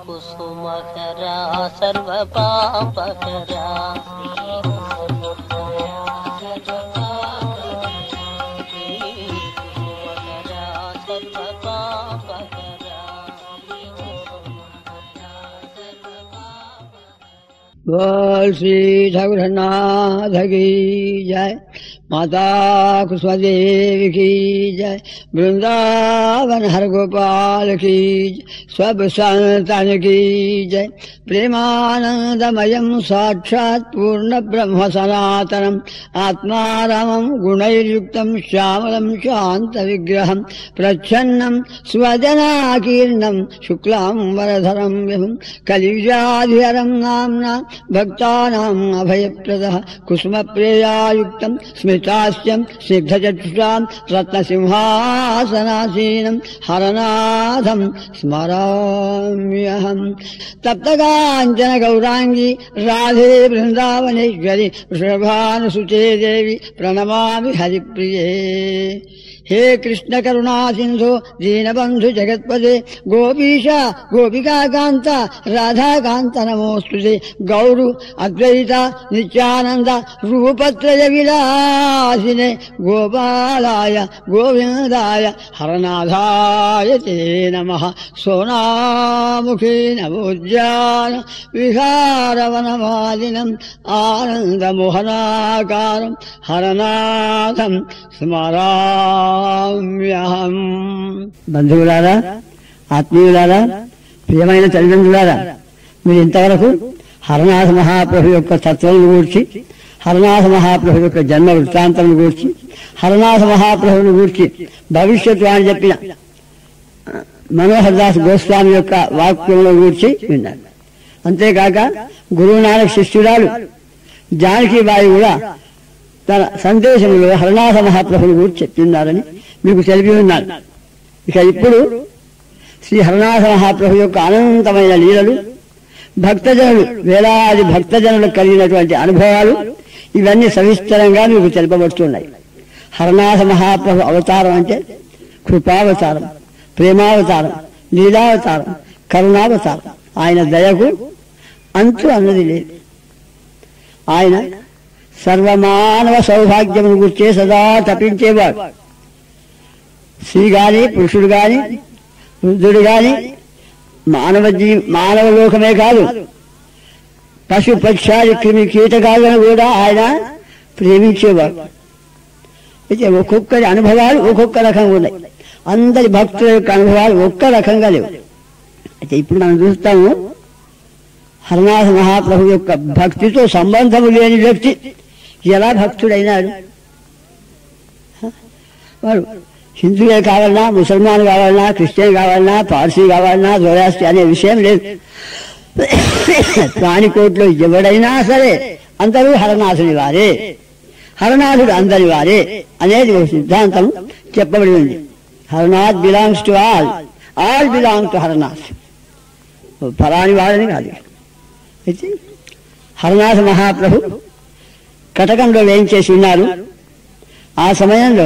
కుసుమకరా సర్వ పాపకరా बोल श्री ठाकुरनाथ की जय, माता कुसुम देवी की जय, वृंदावन हर गोपाल की जय, सब संतान की जय। प्रेमानंदमयम् साक्षात् पूर्ण ब्रह्म सनातनम् आत्मारामम् गुणैर्युक्तम् श्यामलम् शान्त विग्रहम् प्रच्छन्नम् स्वजनाकीर्णम् शुक्लाम्बरधरम् विभुम् कलियुगाधिहरम् नाम्ना भक्तानाम् अभयप्रदः कुसुमप्रियायुक्तम् स्मितास्यम् स्निग्धचक्षुषाम् रत्नसिंहासनासीनम् हरनाथम् स्मराम्यहम्। तप्तकाञ्चन गौराङ्गी राधे वृन्दावनेश्वरि वृषभानुसुते देवी प्रणमामि हरिप्रिये। हे कृष्ण करुणा सिन्धो दीनबन्धु जगत्पदे गोपीश गोपिकान्त राधाकान्त नमोऽस्तुते। गौरु अद्वैत नित्यानन्द रूपत्रय विलासिने गोपालाय गोविन्दाय हरनाथाय ते नमः। सोनामुखी नवोद्यान विहारवनमालिनम् आनन्दमोहनाकारम् हरनाथम् స్మరామ్యహం। బంధువులారా, ఆత్మీయులారా, ప్రియమైన తల్లిదండ్రులారా, మీరు ఇంతవరకు హరనాథ మహాప్రభు యొక్క తత్వం గూర్చి, హరనాథ మహాప్రభు యొక్క జన్మ వృత్తాంతం గూర్చి, హరనాథ మహాప్రభుని గూర్చి భవిష్యత్తు అని చెప్పిన మనోహర్ దాస్ గోస్వామి యొక్క వాక్యంలో గూర్చి విన్నారు. అంతేకాక గురునానక్ శిష్యురాలు జానకీబాయి కూడా తన సందేశంలో హరనాథ మహాప్రభుని గురించి చెప్తున్నారని మీకు తెలిపి ఉన్నారు. ఇక ఇప్పుడు శ్రీ హరనాథ మహాప్రభు యొక్క అనంతమైన లీలలు, భక్తజనులు వేలాది భక్తజనులకు కలిగినటువంటి అనుభవాలు ఇవన్నీ సవిస్తరంగా మీకు తెలుపబడుతున్నాయి. హరనాథ మహాప్రభు అవతారం అంటే కృపావతారం, ప్రేమావతారం, లీలావతారం, కరుణావతారం. ఆయన దయకు అంతు అన్నది లేదు. ఆయన సర్వమానవ సౌభాగ్యమును గుర్చే సదా తపించేవాడు. స్త్రీ గాని పురుషుడు గాని వృద్ధుడు గాని మానవ లోకమే కాదు, పశు పక్షాది క్రిమి కీటకాలను కూడా ఆయన ప్రేమించేవాడు. అయితే ఒక్కొక్కరి అనుభవాలు ఒక్కొక్క రకంగా ఉన్నాయి. అందరి భక్తుల యొక్క అనుభవాలు ఒక్క రకంగా లేవు. అయితే ఇప్పుడు మనం చూస్తాము, హరనాథ మహాప్రభు యొక్క భక్తితో సంబంధము లేని వ్యక్తి ఎలా భక్తుడైనాడు? వాడు హిందువే కావాలన్నా, ముసల్మాన్ కావాలన్నా, క్రిస్టియన్ కావాలన్నా, పార్సీ కావాలన్నా, జోరాస్ట్రీ అనే విషయం లేదు. ప్రాణికోట్లో ఎవడైనా సరే అందరూ హరనాథుని వారే, హరనాథుడు అందరి వారే అనేది ఒక సిద్ధాంతం చెప్పబడి ఉంది. Haranath belongs to all, all belong to Haranath. ఫలాని వాడని కాదు. అయితే హరనాథ మహాప్రభు కటకంలో వేయించేసి ఉన్నారు. ఆ సమయంలో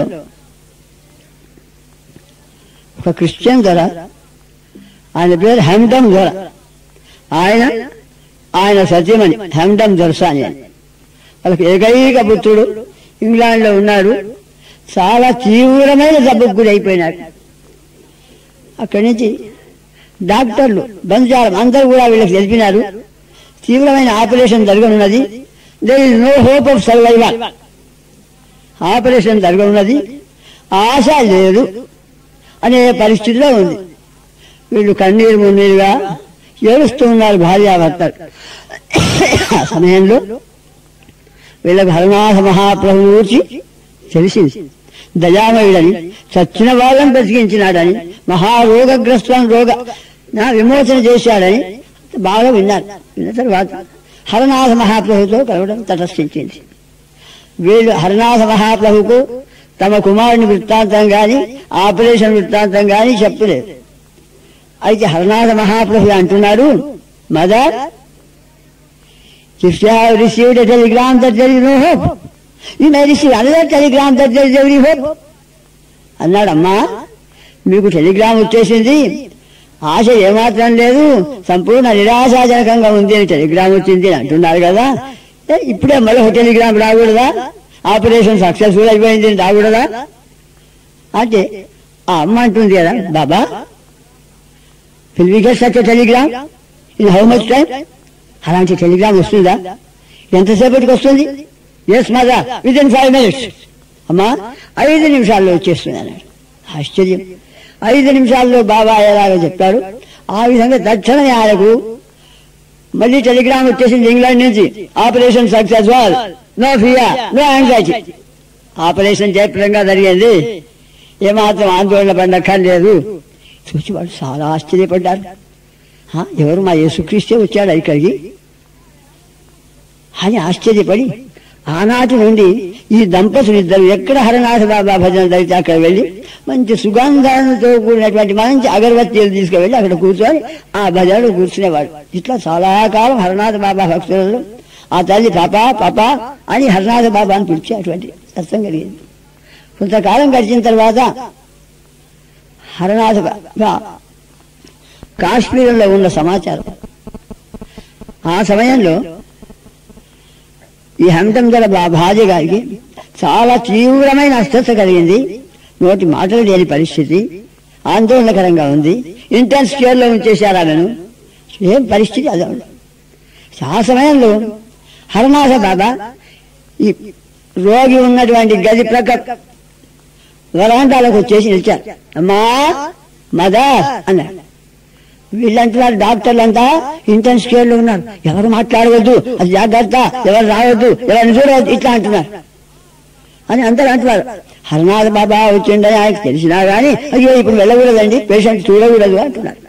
ఒక క్రిస్టియన్ దొర, ఆయన పేరు హెమ్డమ్ దొర, ఆయన సత్యమని హెమ్డమ్ దొరసాని అని. వాళ్ళకి ఏకైక పుత్రుడు ఇంగ్లాండ్లో ఉన్నాడు. చాలా తీవ్రమైన జబ్బుకు గురి అయిపోయినాడు. అక్కడి నుంచి డాక్టర్లు బంజారం అందరూ కూడా వీళ్ళకి తెలిపినారు, తీవ్రమైన ఆపరేషన్ జరగనున్నది, there is no hope of survival, operation జరగనున్నది, ఆశ లేదు అనే పరిస్థితిలో ఉంది. వీళ్ళు కన్నీరు మున్నీరుగా ఏడుస్తూ ఉన్నారు భార్యాభర్తలు. ఆ సమయంలో వీళ్ళకి హరనాథ మహాప్రభు గురించి తెలిసింది. దయామయుడని, చచ్చిన వాళ్ళని బ్రతికించినాడని, మహారోగగ్రస్తులను విమోచన చేశాడని బాగా విన్నారు. విన్న తర్వాత హరనాథ మహాప్రభుతో కలవడం తటస్థించింది. వీళ్ళు హరనాథ మహాప్రభుకు తమ కుమారుని వృత్తాంతం గాని, ఆపరేషన్ వృత్తాంతం గాని చెప్పలేదు. అయితే హరనాథ మహాప్రభు అంటున్నాడు, mother, if you have received a telegram that there is no hope, you may receive another telegram that there is every hope. అన్నాడు, అమ్మా మీకు టెలిగ్రామ్ వచ్చేసింది, ఆశ ఏమాత్రం లేదు, సంపూర్ణ నిరాశాజనకంగా ఉంది అని టెలిగ్రామ్ వచ్చింది అని అంటున్నారు కదా. ఇప్పుడే మళ్ళీ ఒక టెలిగ్రామ్ రాకూడదా? ఆపరేషన్ సక్సెస్ఫుల్ అయిపోయింది రాకూడదా? అంటే ఆ అమ్మ అంటుంది కదా, Baba will we get such a telegram in how much time? అలాంటి టెలిగ్రామ్ వస్తుందా? ఎంతసేపటికి వస్తుంది? Yes mother, within 5 minutes. అమ్మా 5 నిమిషాల్లో వచ్చేస్తుంది. ఆశ్చర్యం. 5 నిమిషాల్లో బాబా ఎలాగో చెప్పారు. ఆ విధంగా తక్షణమే ఆయనకు మళ్ళీ టెలిగ్రామ్ వచ్చేసింది ఇంగ్లాండ్ నుంచి. Operation successful, no fear, no anxiety. Operation జయప్రదంగా జరిగింది, ఏమాత్రం ఆందోళన పడక్కర్లేదు. చూసి వాళ్ళు చాలా ఆశ్చర్యపడ్డారు. ఎవరు? మా యేసుక్రీస్తే వచ్చాడు ఇక్కడికి అని ఆశ్చర్యపడి ఆనాటి నుండి ఈ దంపతులు ఇద్దరు ఎక్కడ హరనాథ బాబా భజన జరిగితే అక్కడ వెళ్ళి మంచి సుగంధంతో కూడినటువంటి మంచి అగరబత్తీలు తీసుకువెళ్ళి అక్కడ కూర్చొని ఆ భజనలో కూర్చునేవాడు. ఇట్లా చాలా కాలం హరనాథ బాబా భక్తులలో ఆ తల్లి పాపా పాపా అని హరనాథ బాబా అని పిలిచి అటువంటి అర్థం కలిగింది. కొంతకాలం గడిచిన తర్వాత హరనాథ బాబా కాశ్మీరంలో ఉన్న సమాచారం. ఆ సమయంలో ఈ హంటంగల భార్య గారికి చాలా తీవ్రమైన అస్వస్థత కలిగింది. నోటి మాటలు లేని పరిస్థితి, ఆందోళనకరంగా ఉంది. ఇంటెన్స్ కేర్లో ఉంచేశారు ఆమెను. ఏం పరిస్థితి అదే. ఆ సమయంలో హరనాథ బాబా ఈ రోగి ఉన్నటువంటి గది ప్రక్క వరాండాలకు వచ్చేసి నిలిచారు. అమ్మా మదర్ అన్నారు. వీళ్ళంటున్నారు, డాక్టర్లంతా ఇంటెన్స్ కేర్ లో ఉన్నారు, ఎవరు మాట్లాడవద్దు, అది జాగ్రత్త, ఎవరు రావద్దు, ఎవరిని చూడవద్దు, ఇట్లా అంటున్నారు అని అందరూ అంటున్నారు. హరనాథ బాబా వచ్చిండని ఆయనకు తెలిసినా కానీ అయ్యో ఇప్పుడు వెళ్ళకూడదండి, పేషెంట్ చూడకూడదు అంటున్నారు.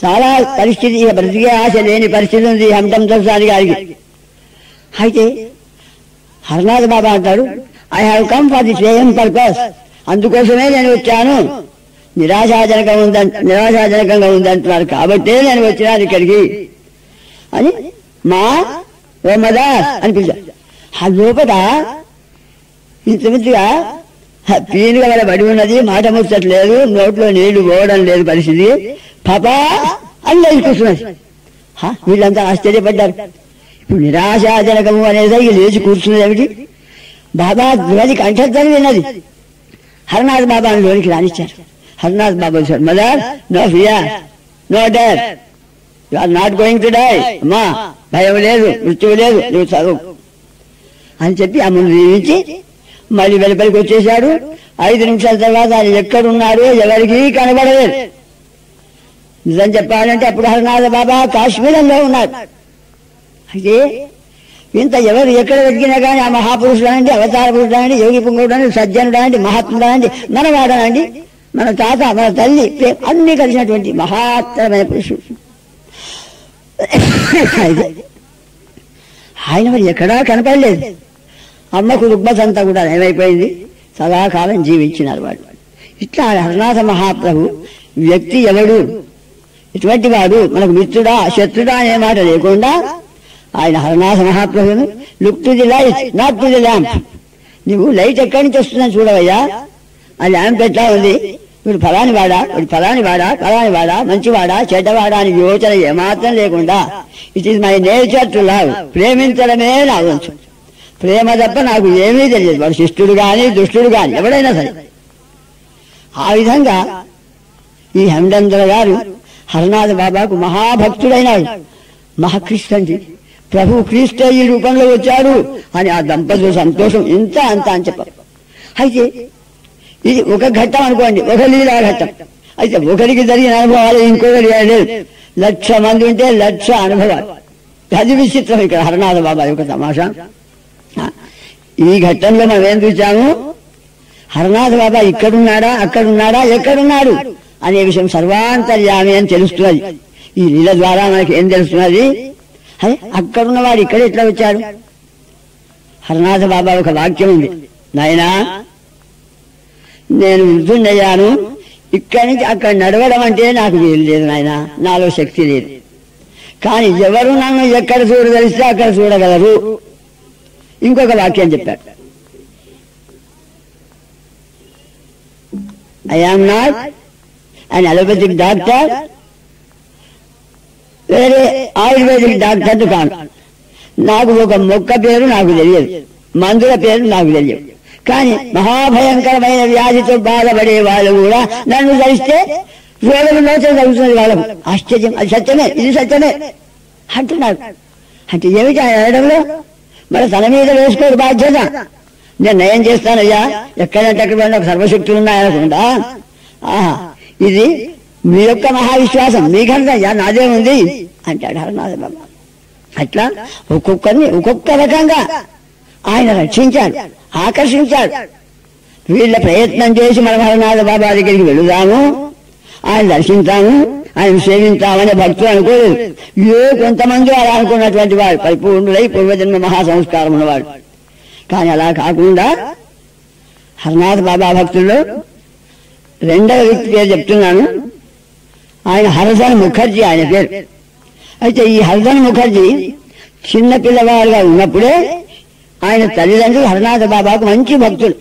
చాలా పరిస్థితి, ఇక బ్రతికే ఆశ లేని పరిస్థితి ఉంది హంటంసారి గారికి. అయితే హరనాథ బాబా అంటారు, I have come for the same purpose, అందుకోసమే నేను వచ్చాను. నిరాశాజనకంగా ఉందంటున్నారు కాబట్టే నేను వచ్చినాను ఇక్కడికి అని మా ఓ మదర్ అని పిలిచారు. ఆ లోపల ఇంతమిగా పీనుగా వాళ్ళ బడి ఉన్నది, మాట ముచ్చట్లేదు, నోట్లో నీళ్లు పోవడం లేదు పరిస్థితి. పాపా అని లేచి కూర్చున్నది. వీళ్ళంతా ఆశ్చర్యపడ్డారు. ఇప్పుడు నిరాశాజనకము అనేది లేచి కూర్చున్నది ఏమిటి? బాబా ధ్వని కంఠధ్వని విన్నది. హరనాథ్ బాబాని లోనికి రానిచ్చారు. Haranath Baba sir, mother no fear, no death, you are not going to die. అమ్మా భయం లేదు, మృత్యువు లేదు, నువ్వు చదువు అని చెప్పి ఆ ముందు దీవించి మళ్ళీ వెలుపలికి వచ్చేశాడు. 5 నిమిషాల తర్వాత ఆయన ఎక్కడున్నాడో ఎవరికీ కనబడలేదు. నిజం చెప్పాలంటే అప్పుడు హరనాథ బాబా కాశ్మీరంలో ఉన్నాడు. అయితే ఇంత ఎవరు ఎక్కడ వెతికినా కానీ ఆ మహాపురుషుడు, అవతార పురుషుడు, యోగి పుంగుడు, సజ్జనుడు, మహాత్ముడు, మనవాడనండి, మన తాత, మన తల్లి అన్ని కలిసినటువంటి మహాత్తరమైన పురుషుడు. ఆయన మరి ఎక్కడా కనపడలేదు. అమ్మకు రుగ్మత అంతా కూడా ఏమైపోయింది, సదాకాలం జీవించినారు వాళ్ళు. ఇట్లా హరనాథ మహాప్రభు వ్యక్తి ఎవడు, ఇటువంటి వాడు, మనకు మిత్రుడా శత్రుడా అనే మాట లేకుండా ఆయన హరనాథ మహాప్రభును look to the light, not to the lamp. నువ్వు లైట్ ఎక్కడి నుంచి వస్తుందని చూడవయ్యా, ఆ ల్యాంప్ ఎట్లా ఉంది, వీడు ఫలాని వాడా, వీడు ఫలాని వాడా, ఫలాని వాడా, మంచివాడా చెడ్డవాడా అని యోచన ఏమాత్రం లేకుండా it is my nature to love, ప్రేమించడమే నా వంశం, ప్రేమ తప్ప నాకు ఏమీ తెలియదు. వాడు శిష్టుడు గాని దుష్టుడు గాని ఎవడైనా సరే. ఆ విధంగా ఈ హండందర గారు హరనాథ బాబాకు మహాభక్తుడైనాడు. మహాక్రీస్తు, ప్రభు క్రీస్తే ఈ రూపంలో వచ్చాడు అని ఆ దంపతుల సంతోషం ఇంత అంత అని చెప్పారు. అయితే ఇది ఒక ఘట్టం అనుకోండి, ఒక లీలా ఘట్టం. అయితే ఒకరికి జరిగిన అనుభవాలు ఇంకొకరి లేదు. 1,00,000 మంది ఉంటే 1,00,000 అనుభవాలు. అది విచిత్రం ఇక్కడ హరనాథ బాబా యొక్క తమాషా. ఈ ఘట్టంలో మనం ఏం చూసాము, హరనాథ బాబా ఇక్కడున్నాడా, అక్కడున్నాడా, ఎక్కడున్నాడు అనే విషయం సర్వాంతర్యామి అని తెలుస్తున్నది. ఈ లీల ద్వారా మనకి ఏం తెలుస్తున్నది, అదే అక్కడున్నవాడు ఇక్కడ ఎట్లా వచ్చాడు. హరనాథ బాబా ఒక వాక్యం ఉంది, నాయనా నేను వృద్ధుండయ్యాను, ఇక్కడి నుంచి అక్కడ నడవడం అంటే నాకు వీలు లేదు నాయన, నాలో శక్తి లేదు. కానీ ఎవరు నన్ను ఎక్కడ చూడగలిస్తే అక్కడ చూడగలరు. ఇంకొక వాక్యం చెప్పాడు, ఐ ఆమ్ నాట్ ఆయన అలోపతిక్ డాక్టర్, వేరే ఆయుర్వేదిక్ డాక్టర్ కాను. నాకు ఒక మొక్క పేరు నాకు తెలియదు, మందుల పేరు నాకు తెలియదు. కానీ మహాభయంకరమైన వ్యాధితో బాధపడే వాళ్ళు కూడా నన్ను ధరిస్తే రోగులు నోచలు తగ్గుతుంది వాళ్ళకు. ఆశ్చర్యం, అది సత్యమే, ఇది సత్యమే అంటున్నాడు. అంటే ఏమిటి ఆయన అనడంలో? మరి తన మీద వేసుకోడు బాధ్యత. నేను నయం చేస్తానయ్యా, ఎక్కడంటే అక్కడ నాకు సర్వశక్తులు ఉన్నాయనకుండా. ఇది మీ యొక్క మహావిశ్వాసం, మీకంటయ్యా నాదే ఉంది అంటాడు హరనాథ బాబా. అట్లా ఒక్కొక్కరిని ఒక్కొక్క రకంగా ఆయన రక్షించాడు, ఆకర్షించాడు. వీళ్ళ ప్రయత్నం చేసి మనం హరనాథ బాబా దగ్గరికి వెళుదాము, ఆయన దర్శించాము, ఆయన సేవించామనే భక్తులు అనుకోలేదు. కొంతమంది అలా అనుకున్నటువంటి వాడు పరిపూర్ణులై పూర్వజన్మ మహాసంస్కారం ఉన్నవాడు. కానీ అలా కాకుండా హరనాథ బాబా భక్తుల్లో రెండవ వ్యక్తి పేరు చెప్తున్నాను. ఆయన హరధన్ ముఖర్జీ ఆయన పేరు. అయితే ఈ హరధన్ ముఖర్జీ చిన్న పిల్లవాడుగా ఉన్నప్పుడే ఆయన తల్లిదండ్రులు హరనాథ బాబాకు మంచి భక్తులు.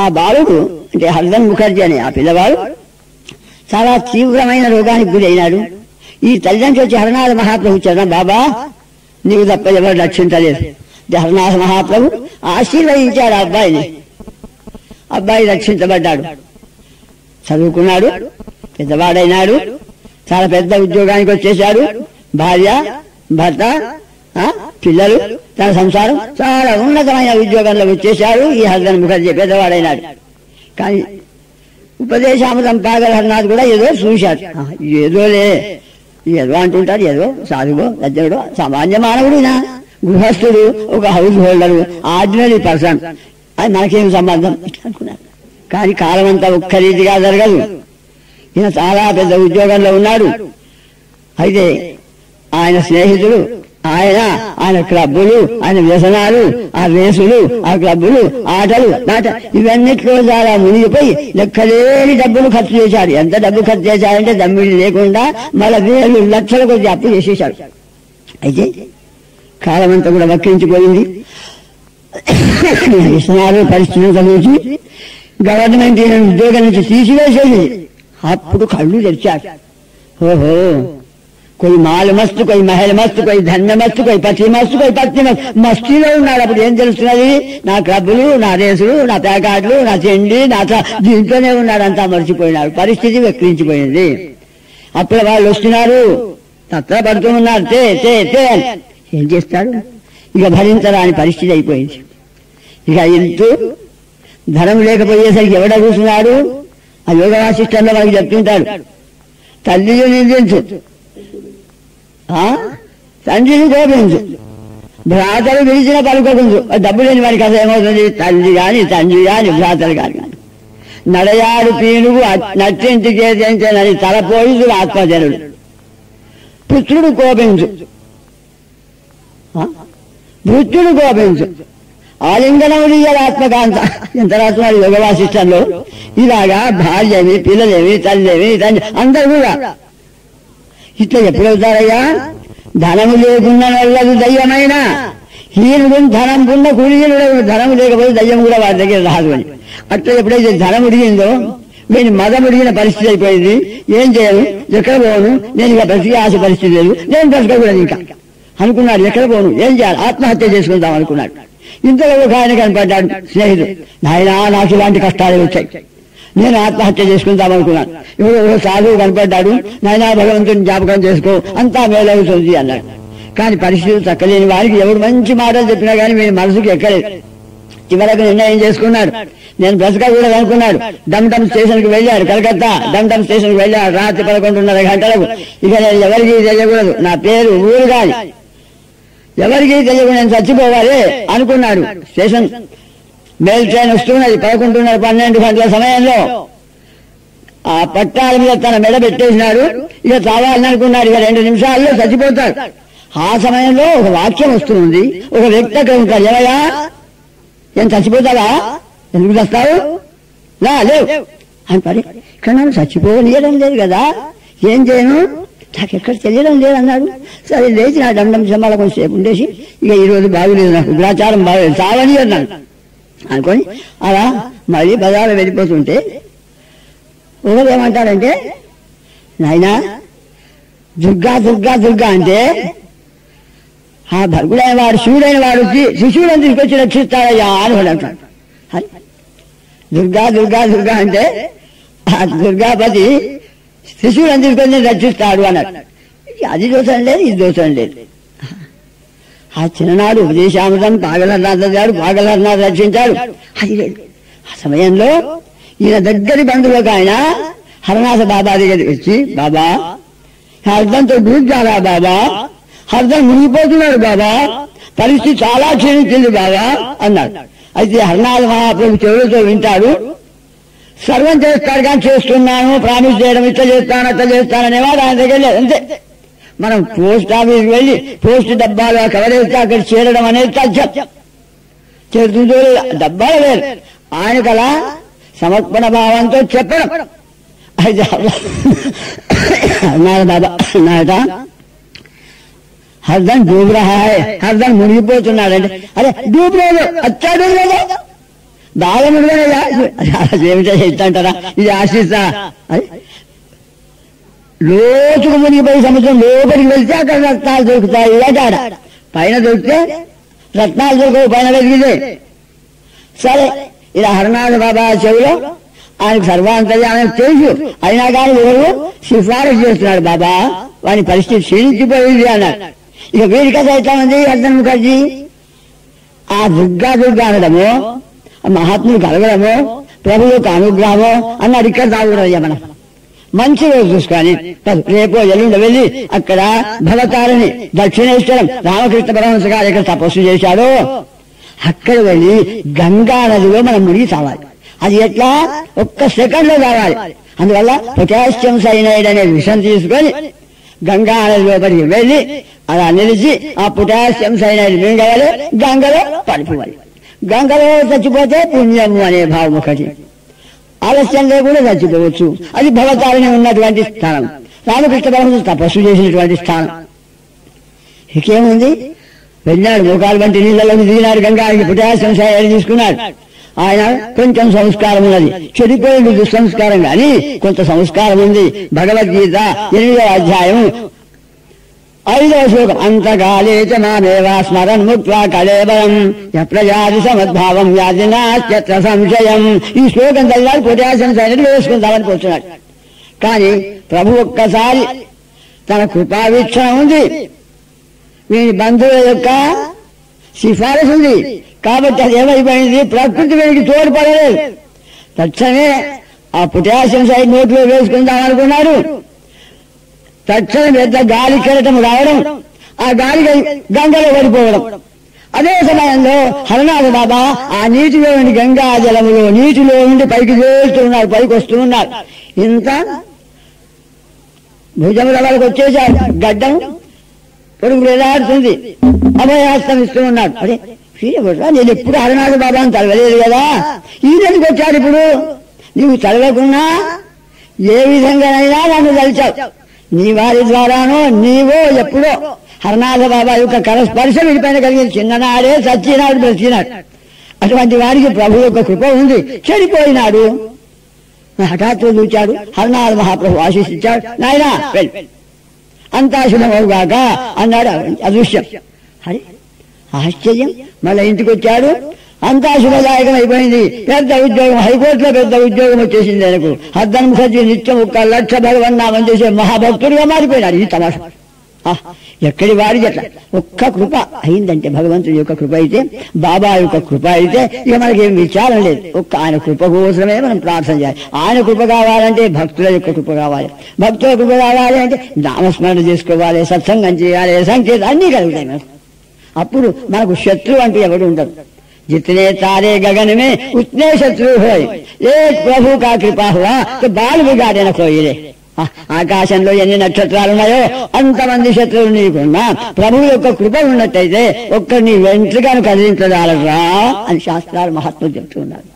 ఆ బాలుడు అంటే హరధన్ ముఖర్జీ అనే ఆ పిల్లవాడు చాలా తీవ్రమైన రోగానికి గురైనాడు. ఈ తల్లిదండ్రులు వచ్చి హరనాథ మహాప్రభు చరణ, బాబా నీకు తప్ప ఎవరు రక్షించలేదు. హరనాథ మహాప్రభు ఆశీర్వదించాడు ఆ అబ్బాయిని. అబ్బాయి రక్షించబడ్డాడు, చదువుకున్నాడు, పెద్దవాడైనాడు, చాలా పెద్ద ఉద్యోగానికి వచ్చేశాడు. భార్య, భర్త, పిల్లలు, తన సంసారం చాలా ఉన్నతమైన ఉద్యోగంలో వచ్చేశాడు. ఈ హరధన్ ముఖర్జీ పెద్దవాడైనాడు. కానీ ఉపదేశామృతం పాగల హరనాథ్ కూడా ఏదో చూశాడు. ఏదోలే, ఏదో అంటుంటాడు, ఏదో సాధువో లజ్జనుడో సామాన్య మానవుడినా, గృహస్థుడు, ఒక హౌస్ హోల్డరు, ఆర్డినరీ పర్సన్, అది మనకేం సంబంధం ఇట్లా అనుకున్నాడు. కానీ కాలం అంతా ఒక్క రీతిగా జరగదు. ఈయన చాలా పెద్ద ఉద్యోగంలో ఉన్నాడు. అయితే ఆయన స్నేహితులు, ఆయన క్లబ్బులు, ఆయన వ్యసనాలు, ఆ రేసులు, ఆ క్లబ్బులు, ఆటలు, ఇవన్నిట్లో చాలా మునిగిపోయి లెక్కలేని డబ్బులు ఖర్చు చేశాడు. ఎంత డబ్బు ఖర్చు చేశాడంటే దమ్మిడి లేకుండా మళ్ళీ వేలు లక్షల కొద్ది అప్పు చేసేశాడు. అయితే కాలం అంతా కూడా వక్రించిపోయింది. వ్యసనాలు పరిస్థితులు కలిసి గవర్నమెంట్ ఉద్యోగం నుంచి తీసివేసేది. అప్పుడు కళ్ళు తెరిచాడు. ఓహో, कोई माल मस्त, कोई महल मस्त, कोई धन मस्त, कोई पति मस्त, कोई पत्नी मस्त, మస్తీలో ఉన్నాడు. అప్పుడు ఏం తెలుస్తున్నది? నా క్లబ్బులు, నా రేసులు, నా ప్యాకాట్లు, నా చెండి, నా దీంట్లోనే ఉన్నాడు. అంతా మర్చిపోయినాడు. పరిస్థితి వెక్కిరించిపోయింది. అప్పుడు వాళ్ళు వస్తున్నారు, తత్ర పడుతూ ఉన్నారు, తే తే తే అని. ఏం చేస్తాడు? ఇక భరించరాని పరిస్థితి అయిపోయింది. ఇక ఇంటూ ధనం లేకపోయేసరికి ఎవడ కూర్చున్నాడు? ఆ యోగ వాసిష్టంలో మనకి చెప్తుంటాడు, తల్లిని నిందించు, తండ్రిని కోపించు, భ్రాతలు విడిచిన పలుకోకుంచు. డబ్బు లేని వారికి అసలు ఏమవుతుంది? తల్లి కాని, తండ్రి కాని, భ్రాతలు కాని. నడయాడు పీనుగు నట్టింటి చేతించని తలపోయిదుడు ఆత్మజనుడు. పుత్రుడు కోపించు, భృత్యుడు కోపించు, ఆలింగనముడి ఆత్మకాంత. ఎంత రాస్తున్నాడు యోగ వాసిష్టంలో. ఇలాగా భార్యమి, పిల్లలేమి, తల్లేమి, తండ్రి అందరూ కూడా ఇట్లా ఎప్పుడవుతారయ్యా? ధనము లేకున్న వాళ్ళకు దయ్యమైన హీనుడు ధనం ఉన్న కుడిగినుడు, ధనము లేకపోతే దయ్యం కూడా వారి దగ్గర రాదు అని. అట్లా ఎప్పుడైతే ధనం ఉడిగిందో నేను మదం ఉడిగిన పరిస్థితి అయిపోయింది. ఏం చేయను, ఎక్కడ పోను, నేను ఇక బ్రతికి ఆశ పరిస్థితి లేదు, నేను బ్రతకకూడదు ఇంకా అనుకున్నాడు. ఎక్కడ పోను, ఏం చేయాలి, ఆత్మహత్య చేసుకుందాం అనుకున్నాడు. ఇంతలో ఒక ఆయన కనపడ్డాడు, స్నేహితుడు. నాయనా, నాకు ఇలాంటి కష్టాలు వచ్చాయి, నేను ఆత్మహత్య చేసుకుందాం అనుకున్నాను. ఎవరో సాధువు కనపడ్డాడు, నాయనా భగవంతుని జ్ఞాపకం చేసుకో, అంతా మేలవుతుంది అన్నాడు. కానీ పరిస్థితులు చక్కలేని వారికి ఎవరు మంచి మాటలు చెప్పినా కానీ వీడి మనసుకు ఎక్కలేదు. చివరకు నిర్ణయం చేసుకున్నాడు, నేను బ్రతకకూడదు అనుకున్నాడు. డమ్ స్టేషన్కి వెళ్ళాడు, కలకత్తా డమ్ స్టేషన్కి వెళ్ళాడు. రాత్రి 11:30 గంటలకు. ఇక నేను ఎవరికి తెలియకూడదు, నా పేరు, ఊరు కాని ఎవరికి తెలియకుండా నేను చచ్చిపోవాలి అనుకున్నాడు. స్టేషన్ మెయిల్ ట్రైన్ వస్తున్నది. 11:30, 12 గంటల సమయంలో ఆ పట్టాల మీద తన మెడ పెట్టేసినాడు. ఇక చావాలని అనుకున్నాడు. ఇక 2 నిమిషాల్లో చచ్చిపోతాడు. ఆ సమయంలో ఒక వాక్యం వస్తుంది. ఒక వ్యక్తి అక్కడ ఉంటాడు. ఎవయా, ఏం చచ్చిపోతావా? ఎందుకు చస్తావు? లేవు అని పడి, ఇక్కడ నన్ను చచ్చిపోనియడం లేదు కదా, ఏం చేయను, నాకెక్కడ తెలియడం లేదన్నాడు. సరే లేచి నా దండం సంబాళ కొంచెంసేపు ఉండేసి, ఇక ఈరోజు బాగులేదు, నాకు గ్రాచారం బాగలేదు, చావని అన్నాడు అనుకొని అలా మళ్ళీ బజారు వెళ్ళిపోతుంటే ఒకరు ఏమంటారంటే, నాయనా దుర్గా దుర్గా దుర్గా అంటే ఆ భర్గుడైన వాడు శివుడైన వాడు శిశువులను తీసుకొచ్చి రక్షిస్తాడయ్యా అని వాడు అంటాడు. దుర్గా దుర్గా దుర్గా అంటే ఆ దుర్గాపతి శిశువులను తీసుకొని రక్షిస్తాడు అన్నాడు. అది దోషం లేదు, ఇది దోషం లేదు. ఆ చిన్ననాడు ఉపదేశామృతం పాగలనాథ్ రక్షించాడు, అది లేదు. ఆ సమయంలో ఈయన దగ్గరి బంధువులకు ఆయన హరనాథ బాబా దగ్గరికి వచ్చి, బాబా అర్థంతో దూర్జాలా బాబా, అర్థం మునిగిపోతున్నాడు బాబా, పరిస్థితి చాలా క్షీణించింది బాబా అన్నాడు. అయితే హరనాథ మహాప్రభు చెవులతో వింటాడు, సర్వం చేస్తాడు కానీ చేస్తున్నాను, ప్రామిస్ చేయడం ఇట్లా చేస్తాను అట్లా చేస్తాననేవాడు ఆయన దగ్గర లేదు. అంతే. మనం పోస్ట్ ఆఫీస్కి వెళ్ళి పోస్ట్ డబ్బాలు కవర్ వేస్తే అక్కడ చేరడం అనేది తథ్యం. చేరుతుందో డబ్బాలు వేరు, ఆయనకు అలా సమర్పణ భావంతో చెప్పడం. అయితే అన్నాడు బాబా, అన్నాడట హర్దన్ డూబ్ రహా హై, హర్దన్ మునిగిపోతున్నాడంటే, అరే డూబ్ లేదు, అచ్చా డూబ్ లేదు, బాగా మునిగానయ్యా. ఏమిటో చెప్తాంటారా, ఇది ఆశిస్తా. అది లోతుకు మునిగిపోయి సముద్రం లోపలికి వెళ్తే అక్కడ రత్నాలు దొరుకుతాయి అంటాడ. పైన దొరికితే రత్నాలు దొరకవు, పైన వెతికితే. సరే, ఇలా హరనాథ బాబా చెవిలో ఆయనకు సర్వాంతర్యానికి తెలుసు, అయినా కానీ ఎవరు సిఫారసు చేస్తున్నాడు, బాబా వాని పరిస్థితి క్షీణించిపోయింది అన్నాడు. ఇక వీరి కథ ఎట్లా ఉంది హర్దన్ ముఖర్జీ? ఆ దుర్గా దుర్గా అనడము, మహాత్ములు కలగడము, ప్రభు యొక్క అనుగ్రహము అన్నాడు. ఇక్కడ తాగుడయ్యా మనం మంచి రోజు చూసుకొని రేపో ఎల్లుండ వెళ్ళి అక్కడ భవతారిని దక్షిణేశ్వరం రామకృష్ణ పరమహంస గారు ఎక్కడ తపస్సు చేశాడో అక్కడ వెళ్ళి గంగా నదిలో మనం మునిగి తావాలి. అది ఎట్లా? ఒక్క సెకండ్ లో కావాలి. అందువల్ల పొటాషియం సైనైడ్ అనే విషయం తీసుకొని గంగా నది లోపలికి వెళ్ళి అలా నిలిచి ఆ పొటాషియం సైనైడ్ మింగవాలి, గంగలో పడిపోవాలి. గంగలో చచ్చిపోతే పుణ్యము అనే భావం ఒకటి, ఆలస్యం లేకుండా చచ్చిపోవచ్చు. అది భవతారిని ఉన్నటువంటి స్థానం, రామకృష్ణ పరమహంస తపస్సు చేసినటువంటి స్థానం. ఇంకేముంది? వెళ్ళాడు, మోకాలు వంటి నీళ్ళలోకి దిగినాడు, గంగానికి పొటాషియం సైనైడ్ తీసుకున్నాడు. ఆయన కొంచెం సంస్కారం ఉన్నది, చెడిపోయింది దుస్సంస్కారం కానీ కొంత సంస్కారం ఉంది. భగవద్గీత 8వ అధ్యాయం 5వ శ్లోకం, అంతకాలే చ మామేవా స్మరన్ ముక్త్వా కళేబరం ప్రజాది సమద్భావం వ్యాధినాస్త్యత్ర సంశయం. ఈ శ్లోకం చదివాడు, పొటాషియం సైనైడ్ వేసుకుందామని కూర్చున్నాడు. కానీ ప్రభు ఒక్కసారి తన కృపావీక్షణ ఉంది, వీని బంధువుల యొక్క సిఫారసు ఉంది కాబట్టి అది ఏమైపోయింది, ప్రకృతి వీరికి తోడ్పడలేదు. తక్షణమే ఆ పొటాషియం సైనైడ్ నోట్లో వేసుకుందాం అనుకున్నాడు. తక్షణం పెద్ద గాలి కెరటం రావడం, ఆ గాలి గంగలో పడిపోవడం. అదే సమయంలో హరనాథ బాబా ఆ నీటిలో ఉండి గంగా జలములో నీటిలో ఉండి పైకి వేస్తున్నాడు, పైకి వస్తూ ఉన్నాడు. ఇంత భుజముల వరకు వచ్చేసాడు, గడ్డం పొడుగు వేలాడుతుంది, అభయాస్తం ఇస్తూ ఉన్నాడు. అదే నేను ఎప్పుడు హరనాథ బాబా అని తలవలేదు కదా, ఈయనకి వచ్చాడు. ఇప్పుడు నీవు తలవకున్నా ఏ విధంగానైనా నన్ను తలిచావు, నీ వారి ద్వారానో నీవో ఎప్పుడో హరనాథ బాబా యొక్క కరస్పర్శ వీడిపైన కలిగింది. చిన్ననాడే చచ్చినాడు, బ్రతికినాడు. అటువంటి వారికి ప్రభు యొక్క కృప ఉంది. చెడిపోయినాడు, హఠాత్తు చూచాడు, హరనాథ మహాప్రభు ఆశీస్సిచ్చాడు, నాయనా వెళ్ళి అంతా శుభమవుగాక అన్నాడు. అదృశ్యం. హరి ఆశ్చర్యం. మళ్ళీ ఇంటికి వచ్చాడు, అంతా శుభదాయకం అయిపోయింది. పెద్ద ఉద్యోగం, హైకోర్టులో పెద్ద ఉద్యోగం వచ్చేసింది ఆయనకు. హర్దన్ ముఖర్జీ నిత్యం 1 లక్ష భగవన్నామం చేసే మహాభక్తుడిగా మారిపోయినాడు. ఈ తమాషా ఎక్కడి వాడి ఎట్లా ఒక్క కృప అయిందంటే, భగవంతుడి యొక్క కృప అయితే, బాబా యొక్క కృప అయితే ఇక మనకేం విచారం లేదు. ఒక్క ఆయన కృప కోసమే మనం ప్రార్థన చేయాలి. ఆయన కృప కావాలంటే భక్తుల యొక్క కృప కావాలి, భక్తుల కృప కావాలి అంటే నామస్మరణ చేసుకోవాలి, సత్సంగం చేయాలి, సంకేతం అన్నీ కలుగుతాయి మనకు. అప్పుడు మనకు శత్రువు అంటూ ఎవడు ఉండదు. जितने तारे गगन में उतने शत्रु हो, एक प्रभु का कृपा हुआ तो बाल बिगाड़े न कोई रे. ఆకాశంలో ఎన్ని నక్షత్రాలు ఉన్నాయో అంతమంది శత్రువులు నీకున్నా ప్రభు యొక్క కృప ఉన్నట్టయితే ఒక్కరిని వెంట్రుకను కదిలించగలరా అని శాస్త్రాలు మహాత్ములు చెప్తున్నారు.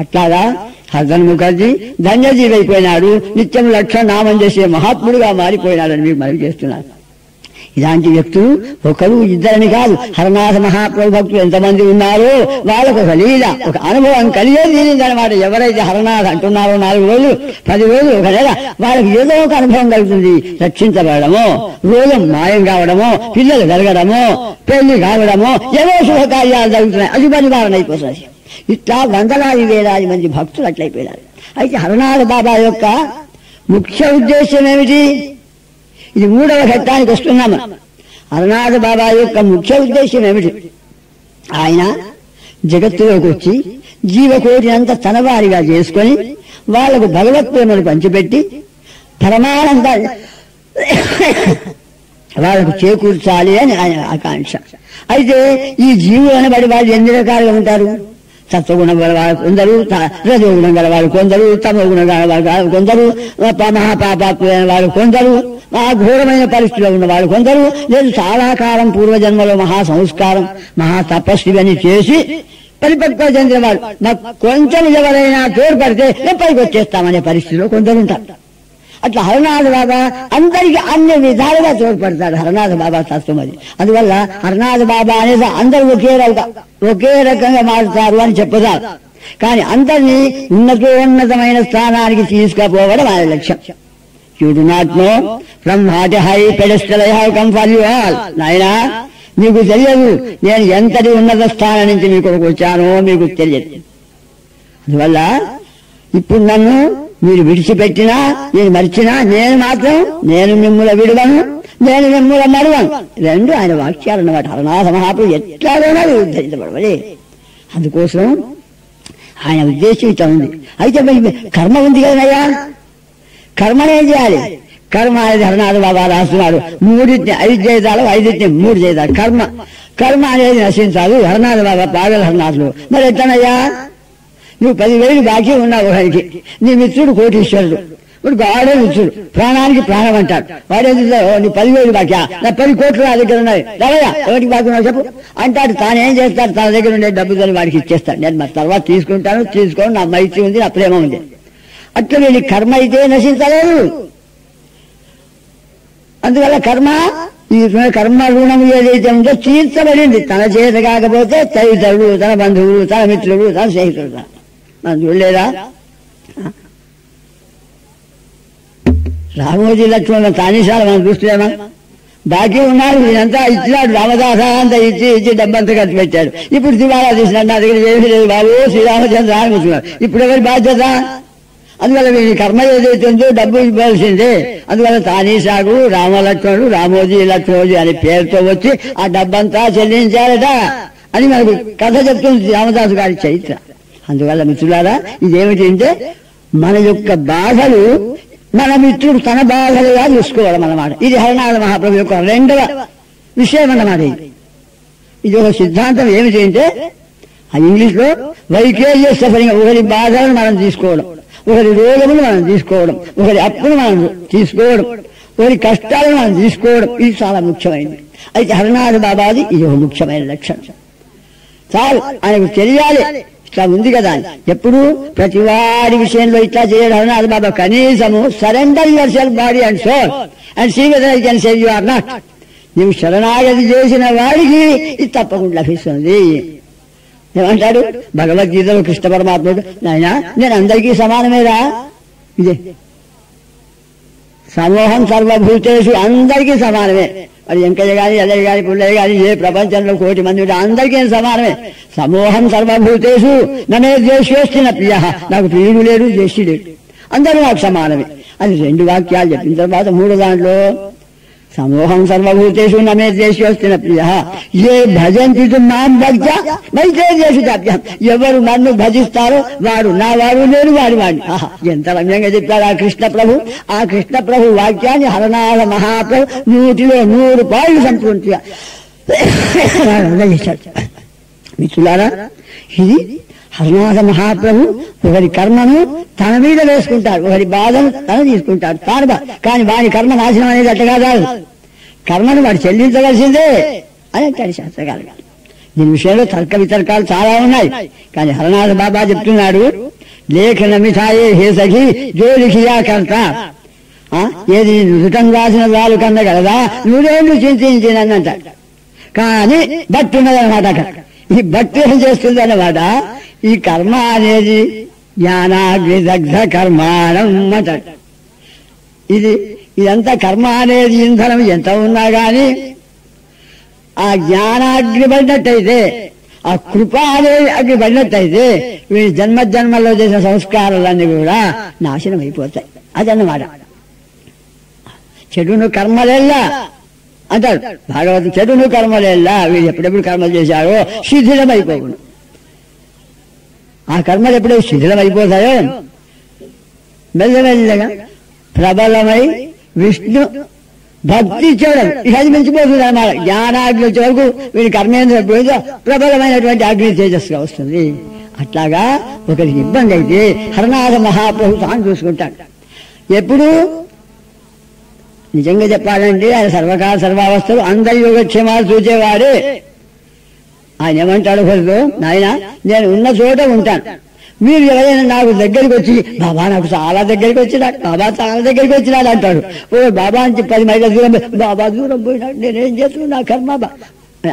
అట్లాగా హర్దన్ ముఖర్జీ ధన్యజీవి అయిపోయినాడు, నిత్యం 1 లక్ష నామం చేసే మహాత్ముడుగా మారిపోయినాడని మీకు మనవి చేస్తున్నారు. ఇలాంటి వ్యక్తులు ఒకరు ఇద్దరిని కాదు, హరనాథ మహాప్రభు భక్తులు ఎంతమంది ఉన్నారో వాళ్ళకు ఒక లీల, ఒక అనుభవం కలిగేది అనమాట. ఎవరైతే హరనాథ్ అంటున్నారో 4 రోజులు 10 రోజులు ఒక నెల వాళ్ళకి ఏదో ఒక అనుభవం కలుగుతుంది. రక్షించబడమో, రోగం మాయం కావడమో, పిల్లలు కలగడమో, పెళ్లి కావడమో, ఏవో శుభకార్యాలు జరుగుతున్నాయి, అది పరివారణ అయిపోతుంది. ఇట్లా వందలాది వేలాది మంది భక్తులు అట్లయిపోయినారు. అయితే హరనాథ బాబా యొక్క ముఖ్య ఉద్దేశం ఏమిటి? ఇది 3వ ఘట్టానికి వస్తున్నాము. హరనాథ బాబా యొక్క ముఖ్య ఉద్దేశం ఏమిటి? ఆయన జగత్తులోకి వచ్చి జీవకోటినంతా తన వారిగా చేసుకొని వాళ్లకు భగవత్ప్రేమను పంచిపెట్టి పరమానందాన్ని వాళ్ళకు చేకూర్చాలి అని ఆయన ఆకాంక్ష. అయితే ఈ జీవులు అనబడి వాళ్ళు ఎన్ని రకాలుగా ఉంటారు? సత్వగుణం గల వాళ్ళు కొందరు, రజోగుణం గల వాళ్ళు కొందరు, తమోగుణం గల వాళ్ళు కొందరు, మహాపాపాత్మైన వాళ్ళు కొందరు, ఘోరమైన పరిస్థితిలో ఉన్న వాళ్ళు కొందరు, లేదు చాలా కాలం పూర్వజన్మలో మహా సంస్కారం మహా తపస్సు అని చేసి పరిపక్వ చెందిన వాళ్ళు, నాకు కొంచెం ఎవరైనా తోడ్పడితే నేను పైకి వచ్చేస్తామనే పరిస్థితిలో కొందరు ఉంటారు. అట్లా హరనాథ బాబా అందరికీ అన్ని విధాలుగా తోడ్పడతాడు. హరనాథ బాబా తత్వం అది. అందువల్ల హరనాథ బాబా అనేది అందరూ ఒకే రకంగా మారుతారు అని చెప్పదారు. కానీ అందరినీ ఉన్నతోన్నతమైన స్థానానికి తీసుకుపోవడం ఆయన లక్ష్యం. You do not know from what high pedestal I have come for you all. నాయనా, మీకు తెలియదు నేను ఎంతటి ఉన్నత స్థానం నుంచి మీ కొరకు వచ్చానో మీకు తెలియదు. అందువల్ల ఇప్పుడు నన్ను మీరు విడిచిపెట్టినా, నేను మరిచినా, నేను మిమ్మల్ని విడవను, నేను మిమ్మల్ని మరువను. 2 ఆయన వాక్యాలు అన్నమాట. హరనాథ మహాప్రభు ఎట్లాగైనా ఉద్ధరించబడవలే. అందుకోసం ఆయన ఉద్దేశం ఇట్లా ఉంది. అయితే మరి కర్మ ఉంది కదనయ్యా, కర్మనేం చేయాలి? కర్మ అనేది హరనాథ బాబా రాస్తున్నారు. 3 5 చేతాలు, 5 3 చేతాలు. కర్మ అనేది నశించాలి. హరనాథ బాబా పాగల హరనాథులు. మరి ఎట్లనయ్యా? నువ్వు 10,000 బాకీ ఉన్నావు ఒకరికి, నీ మిత్రుడు కోటీశ్వరుడు, ఇప్పుడు గాడే మిత్రుడు, ప్రాణానికి ప్రాణం అంటాడు. వాడేది నీ 10,000 బాకీ, నా 10 కోట్లు నా దగ్గర ఉన్నాయి, రావయ్యా ఎవరికి బాకీ ఉన్నావు చెప్పు అంటాడు. తానేం చేస్తాడు? తన దగ్గర ఉండే డబ్బులు వాడికి ఇచ్చేస్తాడు. నేను మరి తర్వాత తీసుకోండి, నా మైత్రి ఉంది, నా ప్రేమ ఉంది. అట్లా వీళ్ళకి కర్మ అయితే నశించలేదు. అందువల్ల ఈ కర్మ రుణం ఏదైతే ఉందో తీర్చబడింది. తన చేత కాకపోతే తల్లిదండ్రులు, తన బంధువులు, తన మిత్రులు, తన స్నేహితులు. మనం చూడలేదా? రామోజీ లక్ష్మణ తానీసాలు మనం చూస్తున్నామా? బాకీ ఉన్నారు, ఇదంతా ఇచ్చినాడు, రామదాస అంతా ఇచ్చి డబ్బంతా ఖర్చు పెట్టాడు. ఇప్పుడు దివాళా తీసినాడు, నా దగ్గర ఏమీ లేదు బాబు, శ్రీరామచంద్ర అని కూర్చున్నాడు. ఇప్పుడు ఎవరి బాధ్యత? అందువల్ల వీడి కర్మ ఏదైతే ఉందో డబ్బు ఇవ్వాల్సిందే. అందువల్ల తానీసాగు రామలక్ష్మణుడు, రామోజీ లక్ష్మణోజీ అనే పేరుతో వచ్చి ఆ డబ్బంతా చెల్లించారట అని మనకు కథ చెప్తుంది రామదాసు గారి చరిత్ర. అందువల్ల మిత్రులారా, ఇదేమిటి అంటే మన యొక్క బాధలు మన మిత్రుడు తన బాధలుగా చూసుకోవడం అన్నమాట. ఇది హరనాథ మహాప్రభు యొక్క 2వ విషయం అన్నమాట. ఇది ఒక సిద్ధాంతం. ఏమిటి అంటే ఇంగ్లీష్ లో వైకేరియస్ సఫరింగ్, ఒకరి బాధలను మనం తీసుకోవడం, ఒకరి రోగములు మనం తీసుకోవడం, ఒకరి అప్పులు మనం తీసుకోవడం, ఒకరి కష్టాలను మనం తీసుకోవడం, ఇది చాలా ముఖ్యమైనది. అయితే హరనాథ బాబాది ఇది ఒక ముఖ్యమైన లక్షణం. చాలు ఆయనకు తెలియాలి ఇట్లా ఉంది కదా అని. ఎప్పుడు ప్రతి వారి విషయంలో ఇట్లా చేయడం హరనాథ బాబా. కనీసము surrender yourself body and soul and see whether I can save you are not. నువ్వు శరణాగతి చేసిన వాడికి ఇది తప్పకుండా లభిస్తుంది. ఏమంటాడు భగవద్గీతలో కృష్ణ పరమాత్ముడు? నాయనా, నేను అందరికీ సమానమేరా. ఇదే సమూహం సర్వభూతేషు, అందరికీ సమానమే. మరి వెంకయ్య గాని, అజయ్ గాని, పుల్లయ్య గాని, ఏ ప్రపంచంలో 1,000,000 మంది ఉంటే అందరికీ సమానమే. సమూహం సర్వభూతేషు నమే ద్వేష్యోస్తి న ప్రియ, నాకు ప్రియుడు లేడు, ద్వేష్యుడు లేడు, అందరూ నాకు సమానమే అని 2 వాక్యాలు చెప్పిన తర్వాత 3 దాంట్లో సమూహం సర్వభూతేషు నమే ద్వేష్యోస్తి న ప్రియ ఏ భజంతి మాం భక్త మైతే ద్వేషితాభ్యం. ఎవరు నన్ను భజిస్తారో వాడు నా వాడు, నేను వాడి వాడిని. ఎంత రమ్యంగా చెప్పారు ఆ కృష్ణ ప్రభు. ఆ కృష్ణ ప్రభు వాక్యాన్ని హరనాథ మహాప్రభు 100లో 100 పాయింట్లు సంపూర్తిగా మిత్రులారా, ఇది హరనాథ మహాప్రభు ఒకరి కర్మను తన మీద వేసుకుంటాడు, ఒకరి బాధను తను తీసుకుంటాడు. కానీ వాడి కర్మ నాశనం అనేది అట్ట కాదు, కర్మను వాడు చెల్లించవలసిందే అని అంటాడు శాస్త్రకాలు. దీని విషయంలో తర్క వితర్కాలు చాలా ఉన్నాయి. కానీ హరనాథ బాబా చెప్తున్నాడు, లేఖన మిఠాయే హే సఖి జో లిఖియా కర్త. ఏది నుదుటం రాసిన రాలు కన్న గలదా నువ్వేళ్ళు చింతించినని అంటాడు. కానీ భక్తి ఉన్నదన్నమాట. అక్కడ ఈ భక్తి ఏం చేస్తుంది అన్నమాట, ఈ కర్మ అనేది జ్ఞానాగ్నిదగ్ధ కర్మాణం అంటాడు. ఇదంతా కర్మ అనేది ఇంధనం ఎంత ఉన్నా గాని ఆ జ్ఞానాగ్ని పడినట్టయితే, ఆ కృప అనేది అగ్ని పడినట్టయితే వీడి జన్మల్లో చేసిన సంస్కారాలన్నీ కూడా నాశనం అయిపోతాయి. అదన్నమాట. చెడును కర్మలెల్లా అంటాడు భాగవతం. చెడును కర్మలెల్లా వీడు ఎప్పుడెప్పుడు కర్మలు చేశారో శిథిలమైపోకుండా, ఆ కర్మలు ఎప్పుడైతే శిథిలమైపోతాయో మెల్లమెల్లగా ప్రబలమై విష్ణు భక్తి చేయడం ఇక అది మించిపోతుంది అన్నమాట. జ్ఞానాగ్ని వచ్చే వరకు వీడి కర్మేంద్ర ప్రబలమైనటువంటి అగ్ని తేజస్సుగా వస్తుంది. అట్లాగా ఒకరికి ఇబ్బంది అయితే హరనాథ మహాప్రభు తాను చూసుకుంటాడు. ఎప్పుడు నిజంగా చెప్పాలంటే ఆయన సర్వకాల సర్వావస్థలు అందరి యోగక్షేమాలు చూచేవాడే. ఆయన ఏమంటాడు ఒకరితో, నాయన నేను ఉన్న చోట ఉంటాను, మీరు ఎవరైనా నాకు దగ్గరికి వచ్చి బాబా నాకు చాలా దగ్గరికి వచ్చినాడు, బాబా చాలా దగ్గరికి వచ్చినాడు అంటాడు. ఓ బాబా అని 10 మైళ్ళ దూరం, బాబా దూరం పోయినాడు, నేనేం చేస్తున్నాను, నా కర్మ.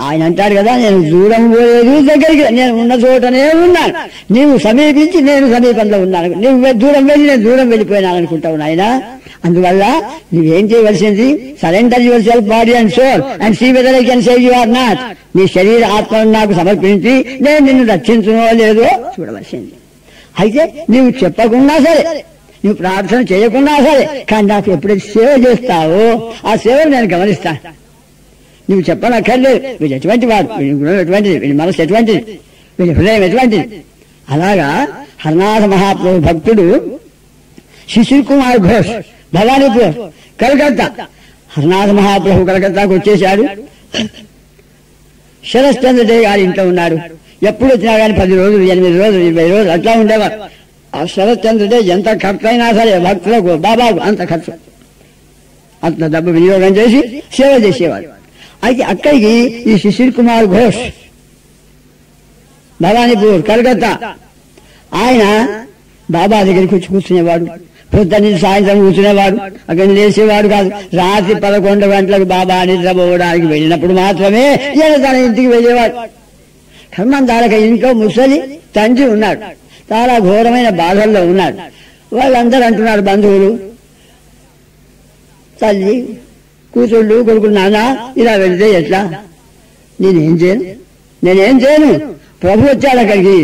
ఆయన అంటాడు కదా, నేను దూరం పోలేదు, దగ్గరికి నేను ఉన్న చోటనే ఉన్నాను, నీవు సమీపించి నేను సమీపంలో ఉన్నాను, నువ్వు దూరం వెళ్ళి నేను దూరం వెళ్ళిపోయినాను అనుకుంటావు నాయన. అందువల్ల నువ్వేం చేయవలసింది, surrender yourself body and soul and see whether I can save you are not. నీ శరీర ఆత్మను నాకు సమర్పించి నేను నిన్ను రక్షించునో లేదో చూడవలసింది. అయితే నీవు చెప్పకున్నా సరే, నువ్వు ప్రార్థన చేయకున్నా సరే, కానీ నాకు ఎప్పుడైతే సేవ చేస్తావో ఆ సేవను నేను గమనిస్తాను. నువ్వు చెప్పనక్కర్లేదు, వీడు ఎటువంటి వాడు, వీడి గుణం ఎటువంటిది, వీడి మనసు ఎటువంటిది, వీడి హృదయం ఎటువంటిది. అలాగా హరనాథ మహాప్రభు భక్తుడు శిశిర్ కుమార్ ఘోష్, భవానీపూర్, కలకత్తా. హరనాథ మహాప్రభు కలకత్తాకు వచ్చేశాడు. శరశ్చంద్ర డే గారి ఇంట్లో ఉన్నాడు. ఎప్పుడు వచ్చినా కానీ 10 రోజులు, 8 రోజులు, 20 రోజులు అట్లా ఉండేవారు. ఆ శరశ్చంద్ర డే ఎంత ఖర్చు అయినా సరే భక్తులకు బాబాకు అంత ఖర్చు, అంత డబ్బు వినియోగం చేసి సేవ చేసేవాడు. అయితే అక్కడికి ఈ శిశిర్ కుమార్ ఘోష్, భవానీపూర్, కలకత్తా, ఆయన బాబా దగ్గరికి వచ్చి కూర్చునేవాడు. పొద్దున్న సాయంత్రం కూర్చునేవాడు, అక్కడ లేచేవాడు కాదు. రాత్రి 11 గంటలకు బాబా నిద్రపోవడానికి వెళ్ళినప్పుడు మాత్రమే ఈయన తన ఇంటికి వెళ్ళేవాడు. కర్మంతారక ఇంట్లో ముసలి తండ్రి ఉన్నాడు, చాలా ఘోరమైన బాధల్లో ఉన్నాడు. వాళ్ళందరూ అంటున్నారు, బంధువులు, తల్లి, కూతుళ్ళు, కొడుకులు, నాన్న ఇలా వెళ్తే ఎట్లా, నేనేం చేయను, ప్రభు వచ్చాడు అక్కడికి,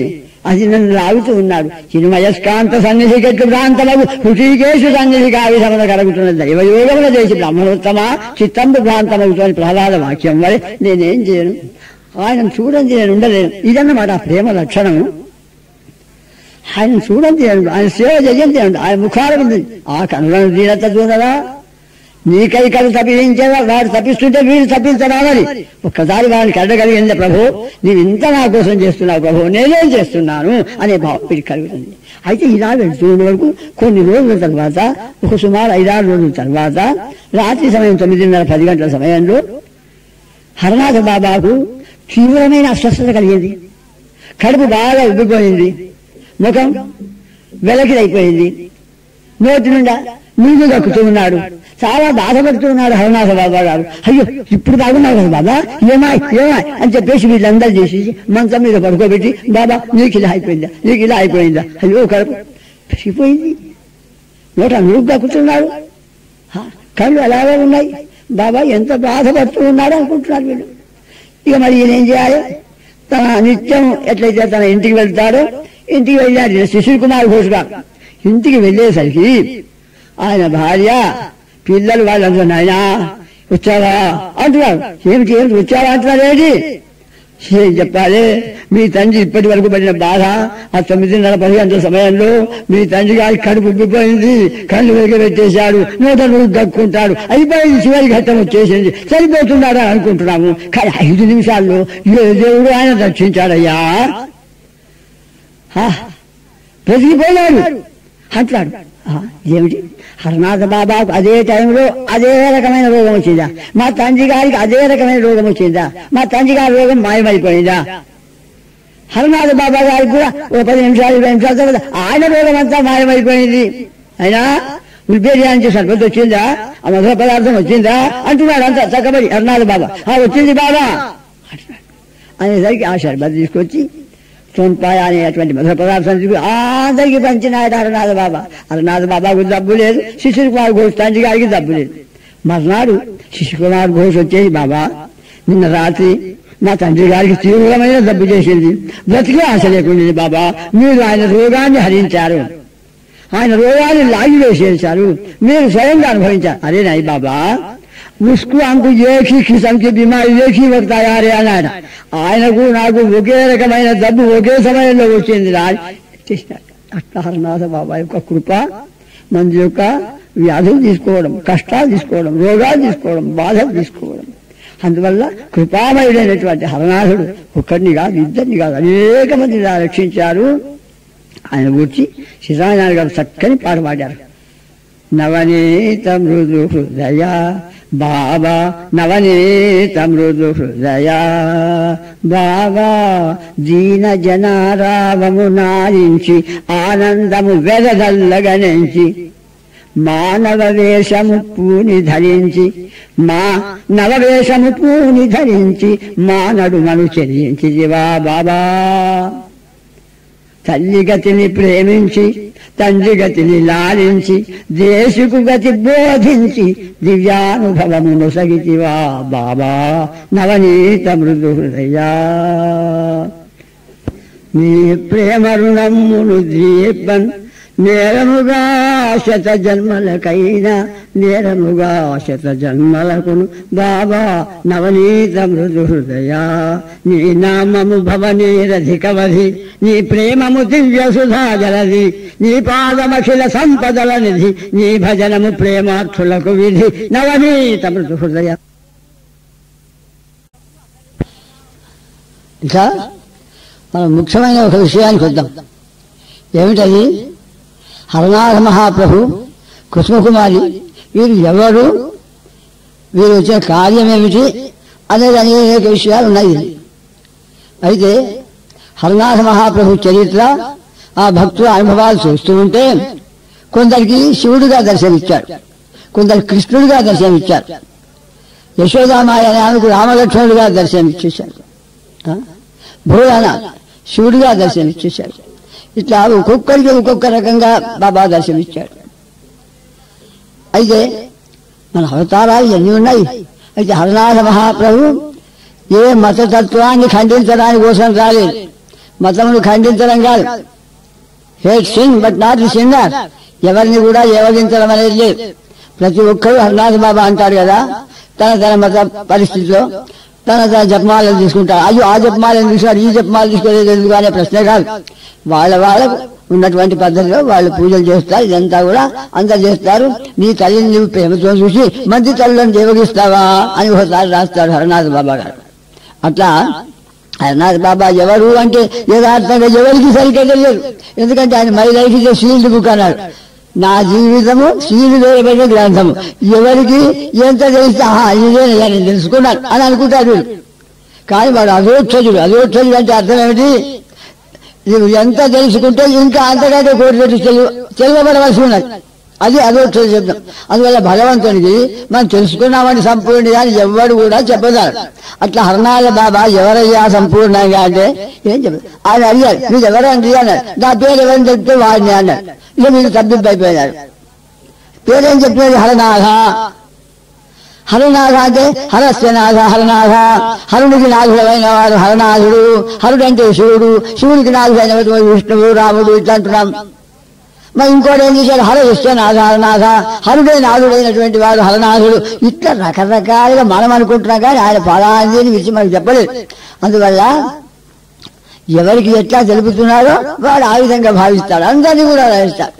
అది నన్ను లాగుతూ ఉన్నాడు. చిన్మయస్కాంత సన్నిధికెట్లు భ్రాంతమగు హృషికేశు సన్నిధికి ఆ విధమున కలుగుతున్న దైవయోగమున చేసి బ్రహ్మణోత్తమ చిత్తంబు భ్రాంతమగుతున్న ప్రహ్లాద వాక్యం వలె నేనేం చేయను, ఆయన చూడండి నేను ఉండలేను. ఇదన్నమాట ఆ ప్రేమ లక్షణము. ఆయన చూడండి, ఆయన సేవ చేయండి, ఆయన ముఖాలు ఆ కనులను దీనత చూడరా, నీకై కలు తప్పించేవా, వాడు తప్పిస్తుంటే వీడు తప్పించరావాలి. ఒక్కసారి వాడిని కడగలిగింది, ప్రభు నీవు ఇంత నా కోసం చేస్తున్నావు ప్రభు, నేనేం చేస్తున్నాను అనే భావం వీడికి కలుగుతుంది. అయితే ఇలా వెళ్తున్న వరకు కొన్ని రోజుల తర్వాత, ఒక సుమారు 5-6 రోజుల తర్వాత, రాత్రి సమయం 9:30-10 గంటల సమయంలో హరనాథ బాబాకు తీవ్రమైన అస్వస్థత కలిగింది. కడుపు బాగా ఉబ్బిపోయింది, ముఖం వెలకిలైపోయింది, నోటి నుండా నీళ్లు దక్కుతూ ఉన్నాడు, చాలా బాధపడుతూ ఉన్నాడు హరనాథ బాబా గారు. అయ్యో ఇప్పుడు బాగున్నావు కదా బాబా, ఏమాయ్ అని చెప్పేసి వీళ్ళందరూ చేసి మంచం మీద పడుకోబెట్టి, బాబా నీకు ఇలా అయిపోయిందా, అయ్యో కడుపు పెరిగిపోయింది, నోట నురుగు దక్కుతున్నాడు, కళ్ళు అలాగే ఉన్నాయి, బాబా ఎంత బాధపడుతూ ఉన్నాడు అనుకుంటున్నారు వీళ్ళు. ఇక మరి ఈయన ఏం చేయాలి, తన నిత్యం ఎట్లయితే తన ఇంటికి వెళ్తాడో ఇంటికి వెళ్ళాడు శిశిర్ కుమార్ ఘోష్ గారు. ఇంటికి వెళ్ళేసరికి ఆయన భార్య, పిల్లలు వాళ్ళందరూ నాయనా వచ్చావా అంటున్నారు. ఏమిటి వచ్చావా అంటున్నారు, ఏంటి ఏం చెప్పాలి, మీ తండ్రి ఇప్పటి వరకు పడిన బాధ, ఆ 9:30-10 గంటల సమయంలో మీ తండ్రి గారి కడుపు ఉబ్బిపోయింది, కళ్ళు వెగబెట్టేశాడు, నోట నురుగు దక్కుంటాడు, అయిపోయింది, చివరి ఘట్టం వచ్చేసింది, సరిపోతున్నాడా అనుకుంటున్నాము. కానీ 5 నిమిషాల్లో దేవుడు ఆయన రక్షించాడయ్యా, బ్రతికిపోయాడు అంటాడు. ఏమిటి, హరనాథ బాబాకు అదే టైంలో అదే రకమైన రోగం వచ్చిందా, మా తండ్రి గారికి అదే రకమైన రోగం వచ్చిందా, మా తండ్రి గారి రోగం మాయమైపోయిందా, హరనాథ బాబా గారికి కూడా ఓ 10 నిమిషాలు 20 నిమిషాల తర్వాత ఆయన రోగం అంతా మాయమైపోయింది. అయినా ఉల్బేరియా నుంచి సర్బత్ వచ్చిందా, ఆ మధుర పదార్థం వచ్చిందా అంటున్నాడు. అంతా చక్కబడి అన్నాడు బాబా. వచ్చింది బాబా అంటున్నాడు. అనేసరికి ఆ షర్బత్ తీసుకొచ్చి సోన్పాయ అనేటువంటి మధుర పదార్థం తీసుకు అందరికీ పంచినాడు హరనాథ బాబా. హరనాథ బాబాకు డబ్బు లేదు, శిశుర్ కుమార్ ఘోష్ తండ్రి గారికి డబ్బు లేదు. మర్నాడు శిశు కుమార్ ఘోష్ వచ్చేసి, బాబా నిన్న రాత్రి మా తండ్రి గారికి తీవ్రమైన డబ్బు చేసింది, బ్రతికే ఆశ లేకుండింది బాబా. మీరు ఆయన రోగాన్ని హరించారు, ఆయన రోగాన్ని లాగి వేసేశారు, మీరు స్వయంగా అనుభవించారు. అరే నాయి బాబా, ఉస్కు అంకు ఏకీ కిసంకి బిమారి ఏకీ వక్తాయారే అన్నాడు. ఆయనకు నాకు ఒకే రకమైన డబ్బు ఒకే సమయంలో వచ్చింది రా. అట్లా హరనాథ బాబా యొక్క కృప మంది యొక్క వ్యాధులు తీసుకోవడం, కష్టాలు తీసుకోవడం, రోగాలు తీసుకోవడం, బాధలు తీసుకోవడం. అందువల్ల కృపామయుడైనటువంటి హరనాథుడు ఒక్కడిని కాదు, ఇద్దరిని కాదు, అనేక మంది రక్షించారు. ఆయన గురించి సీతారాయణ గారు చక్కని పాట పాడారు. నవనీత మృదు హృదయ బాబా, నవనీత మృదు హృదయ బాబా, దీన జనారావము నారించి ఆనందము వెదదల్లగనించి మానవ వేషము పూని ధరించి నవవేషము పూని ధరించి మానడు మను చెల్లించి జీవా బాబా. తల్లి గతిని ప్రేమించి తండ్రి గతిని లాలించి దేశకు గతి బోధించి దివ్యానుభవమును సగితివా బాబా. నవనీత మృదు హృదయా, నీ ప్రేమ రుణమును దీపన్ నేరముగా శత జన్మలకైనా, నేరముగా శత జన్మలకును బాబా. నవనీత మృదు హృదయా, నీ నామము భవనీరధికవధి, నీ ప్రేమము దివ్య సుధా జలది, నీ పాదమఖిల సంపదల నిధి, నీ భజనము ప్రేమార్థులకు విధి. నవనీత మృదు హృదయ. ఇంకా మనం ముఖ్యమైన ఒక విషయానికి వద్దాం. ఏమిటది? హరనాథ మహాప్రభు, కుసుమకుమారి, వీరు ఎవరు, వీరు వచ్చిన కార్యం ఏమిటి అనేది అనేక విషయాలు ఉన్నాయి. అయితే హరనాథ మహాప్రభు చరిత్ర, ఆ భక్తుల అనుభవాలు చూస్తూ ఉంటే కొందరికి శివుడిగా దర్శనమిచ్చాడు, కొందరికి కృష్ణుడిగా దర్శనమిచ్చారు, యశోదామాయ ఆమెకు రామలక్ష్మణుడిగా దర్శనమిచ్చేశారు, భోజన శివుడిగా దర్శనమిచ్చేశారు. ఇట్లా ఒక్కొక్కరికి ఒక్కొక్క రకంగా బాబా దర్శనమిచ్చాడు. అయితే మన అవతారాలు ఎన్ని ఉన్నాయి. అయితే హరనాథ మహాప్రభు ఏ మతతత్వాన్ని ఖండించడానికి కోసం రాలేదు, మతమును ఖండించడం కాదు. Hate sin but not the sinner, ఎవరిని కూడా ఏవగించడం అనేది లేదు. ప్రతి ఒక్కరూ హరనాథ బాబా అంటాడు కదా, తన తన మత పరిస్థితిలో తన తన జపమాలను తీసుకుంటారు. అయ్యో ఆ జపమాలను తీసుకున్నారు, ఈ జపమాలు తీసుకోలేదు ఎందుకు అనే ప్రశ్నే కాదు. వాళ్ళ ఉన్నటువంటి పద్ధతిలో వాళ్ళు పూజలు చేస్తారు. ఇదంతా కూడా అందరు చేస్తారు. నీ తల్లిని నువ్వు ప్రేమతో చూసి మంచి తల్లులను దేవగిస్తావా అని ఒకసారి రాస్తాడు హరనాథ బాబా గారు. అట్లా హరనాథ బాబా ఎవరు అంటే యథార్థంగా ఎవరికి సరిగ్గా తెలియదు. ఎందుకంటే ఆయన my life is sealed book అన్నాడు. నా జీవితము సీలు వేయబడిన గ్రంథము. ఎవరికి ఎంత తెలిస్తే ఇదే నేను తెలుసుకున్నాను అని అనుకుంటారు వీళ్ళు. కానీ వాడు అధోక్షజుడు. అధోక్షజుడు అంటే అర్థం ఏమిటి? నువ్వు ఎంత తెలుసుకుంటే ఇంకా అంతకంటే కోటి రెట్లు తెలియబడవలసి ఉన్నది. అది అధోక్షజ శబ్దం. అందువల్ల భగవంతునికి మనం తెలుసుకున్నామని సంపూర్ణంగా ఎవడు కూడా చెప్పదాడు. అట్లా హరనాథ బాబా ఎవరయ్యా సంపూర్ణంగా అంటే ఏం చెప్పదు. ఆయన అడిగారు, మీరు ఎవరండి అన్నాడు. నా పేరు ఎవరిని చెప్తే వాడిని అన్నాడు. ఇక మీరు తప్పిపోయినారు. పేరేం చెప్పేది? హరనాథ. హరనాథ అంటే హరస్యనాథ, హరనాథ. హరునికి నాథుడైన వాడు హరనాథుడు. హరుడు అంటే శివుడు, శివుడికి నాథుడైన విష్ణువు, రాముడు ఇట్లా అంటున్నాం. మరి ఇంకోటి ఏం చేశాడు? హర విశ్వనాథ, హరనాథ. హరుడే నాథుడైనటువంటి వాడు హరనాథుడు. ఇట్లా రకరకాలుగా మనం అనుకుంటున్నాం కానీ ఆయన పలాంటిని విషయం మనకు చెప్పలేదు. అందువల్ల ఎవరికి ఎట్లా తెలుపుతున్నారో వాడు ఆ విధంగా భావిస్తాడు. అందరినీ కూడా భావిస్తాడు.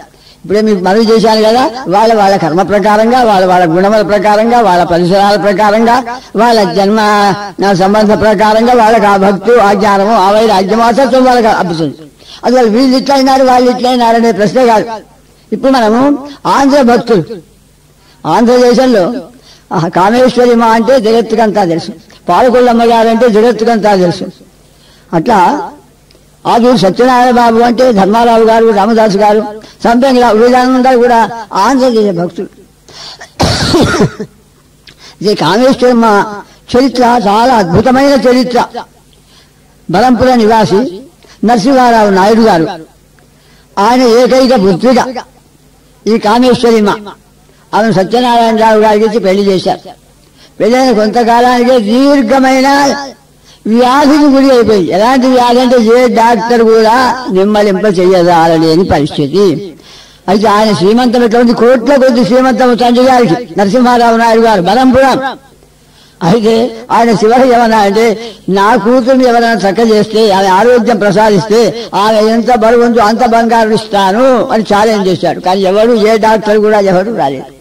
ఇప్పుడే మీకు మనవి చేశాను కదా, వాళ్ళ కర్మ ప్రకారంగా, వాళ్ళ గుణముల ప్రకారంగా, వాళ్ళ పరిసరాల ప్రకారంగా, వాళ్ళ జన్మ సంబంధ ప్రకారంగా వాళ్ళకి ఆ భక్తు, ఆ జ్ఞానము, ఆ వైరాగ్యం, అసత్వం వాళ్ళకి అబ్బుతుంది. అందువల్ల వీళ్ళు ఇట్లయినారు, వాళ్ళు ఇట్లయినారు అనే ప్రశ్నే కాదు. ఇప్పుడు మనము ఆంధ్ర భక్తులు, ఆంధ్రదేశంలో కామేశ్వరి మా అంటే జగత్తుకంతా తెలుసు, పాలకొల్లమ్మ గారు అంటే జగత్తుకంతా తెలుసు. అట్లా ఆదూరు సత్యనారాయణ బాబు అంటే ధర్మారావు గారు, రామదాసు గారు, సంపెంగరావు వీళ్ళందరూ కూడా ఆంధ్రదేశ భక్తులు. ఇది కామేశ్వరమ్మ చరిత్ర చాలా అద్భుతమైన చరిత్ర. బలంపుర నివాసి నరసింహారావు నాయుడు గారు, ఆయన ఏకైక పుత్రిక ఈ కామేశ్వరిమ్మ. ఆమె సత్యనారాయణరావు గారికి ఇచ్చి పెళ్లి చేశారు. పెళ్ళైన కొంతకాలానికే దీర్ఘమైన వ్యాధికి గురి అయిపోయింది. ఎలాంటి వ్యాధి అంటే ఏ డాక్టర్ కూడా నిమ్మలింప చెయ్యదాలలేని పరిస్థితి. అయితే ఆయన శ్రీమంతం ఎటువంటి కోట్ల కొద్ది శ్రీమంతం తండ్రి గారికి నరసింహారావు నాయుడు గారు బలంపురం. అయితే ఆయన చివరి ఏమన్నా అంటే నా కూతుర్ని ఎవరైనా చక్క చేస్తే, ఆమె ఆరోగ్యం ప్రసాదిస్తే ఆమె ఎంత బరువుందో అంత బంగారు ఇస్తాను అని ఛాలెంజ్ చేశాడు. కానీ ఎవరు ఏ డాక్టర్ కూడా ఎవరు రాలేదు.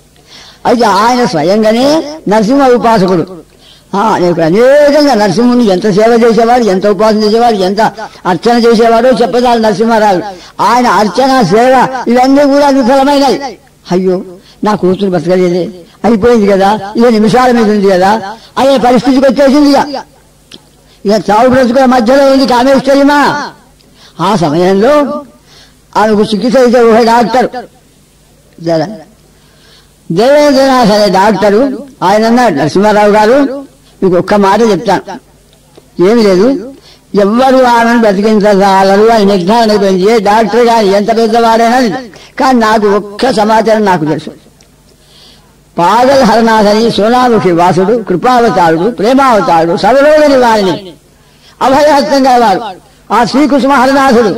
అయితే ఆయన స్వయంగానే నరసింహ ఉపాసకుడు. నీకు అనేకంగా నరసింహుని ఎంత సేవ చేసేవాడు, ఎంత ఉపాసన చేసేవాడు, ఎంత అర్చన చేసేవాడో చెప్పదాలు నరసింహారావు. ఆయన అర్చన సేవ ఇవన్నీ కూడా విఫలమైనవి. అయ్యో నా కూతురు బతకలేదే, అయిపోయింది కదా, ఇక నిమిషాల మీద ఉంది కదా అనే పరిస్థితికి వచ్చేసింది. ఇక చావు బ్రతుకుల మధ్యలో ఉంది కామేశ్వరిమా. ఆ సమయంలో ఆమెకు చికిత్స ఇచ్చే ఒక డాక్టర్ దేవేంద్రనాథ్ అనే డాక్టరు ఆయన అన్నాడు, నరసింహారావు గారు మీకు ఒక్క మాట చెప్తాను, ఏమి లేదు, ఎవ్వరు ఆమెను బ్రతికించగలరు అని నిర్ధారణ అయిపోయింది. ఏ డాక్టర్ కానీ ఎంత పెద్దవాడైనా. కానీ నాకు ఒక్క సమాచారం నాకు తెలుసు. పాగల్ హరనాథ్ అని సోనాముఖి వాసుడు, కృపావతారుడు, ప్రేమావతారుడు, సర్వరోగని వారిని అభయహస్తంగా వారు ఆ శ్రీకృష్ణ హరనాథుడు,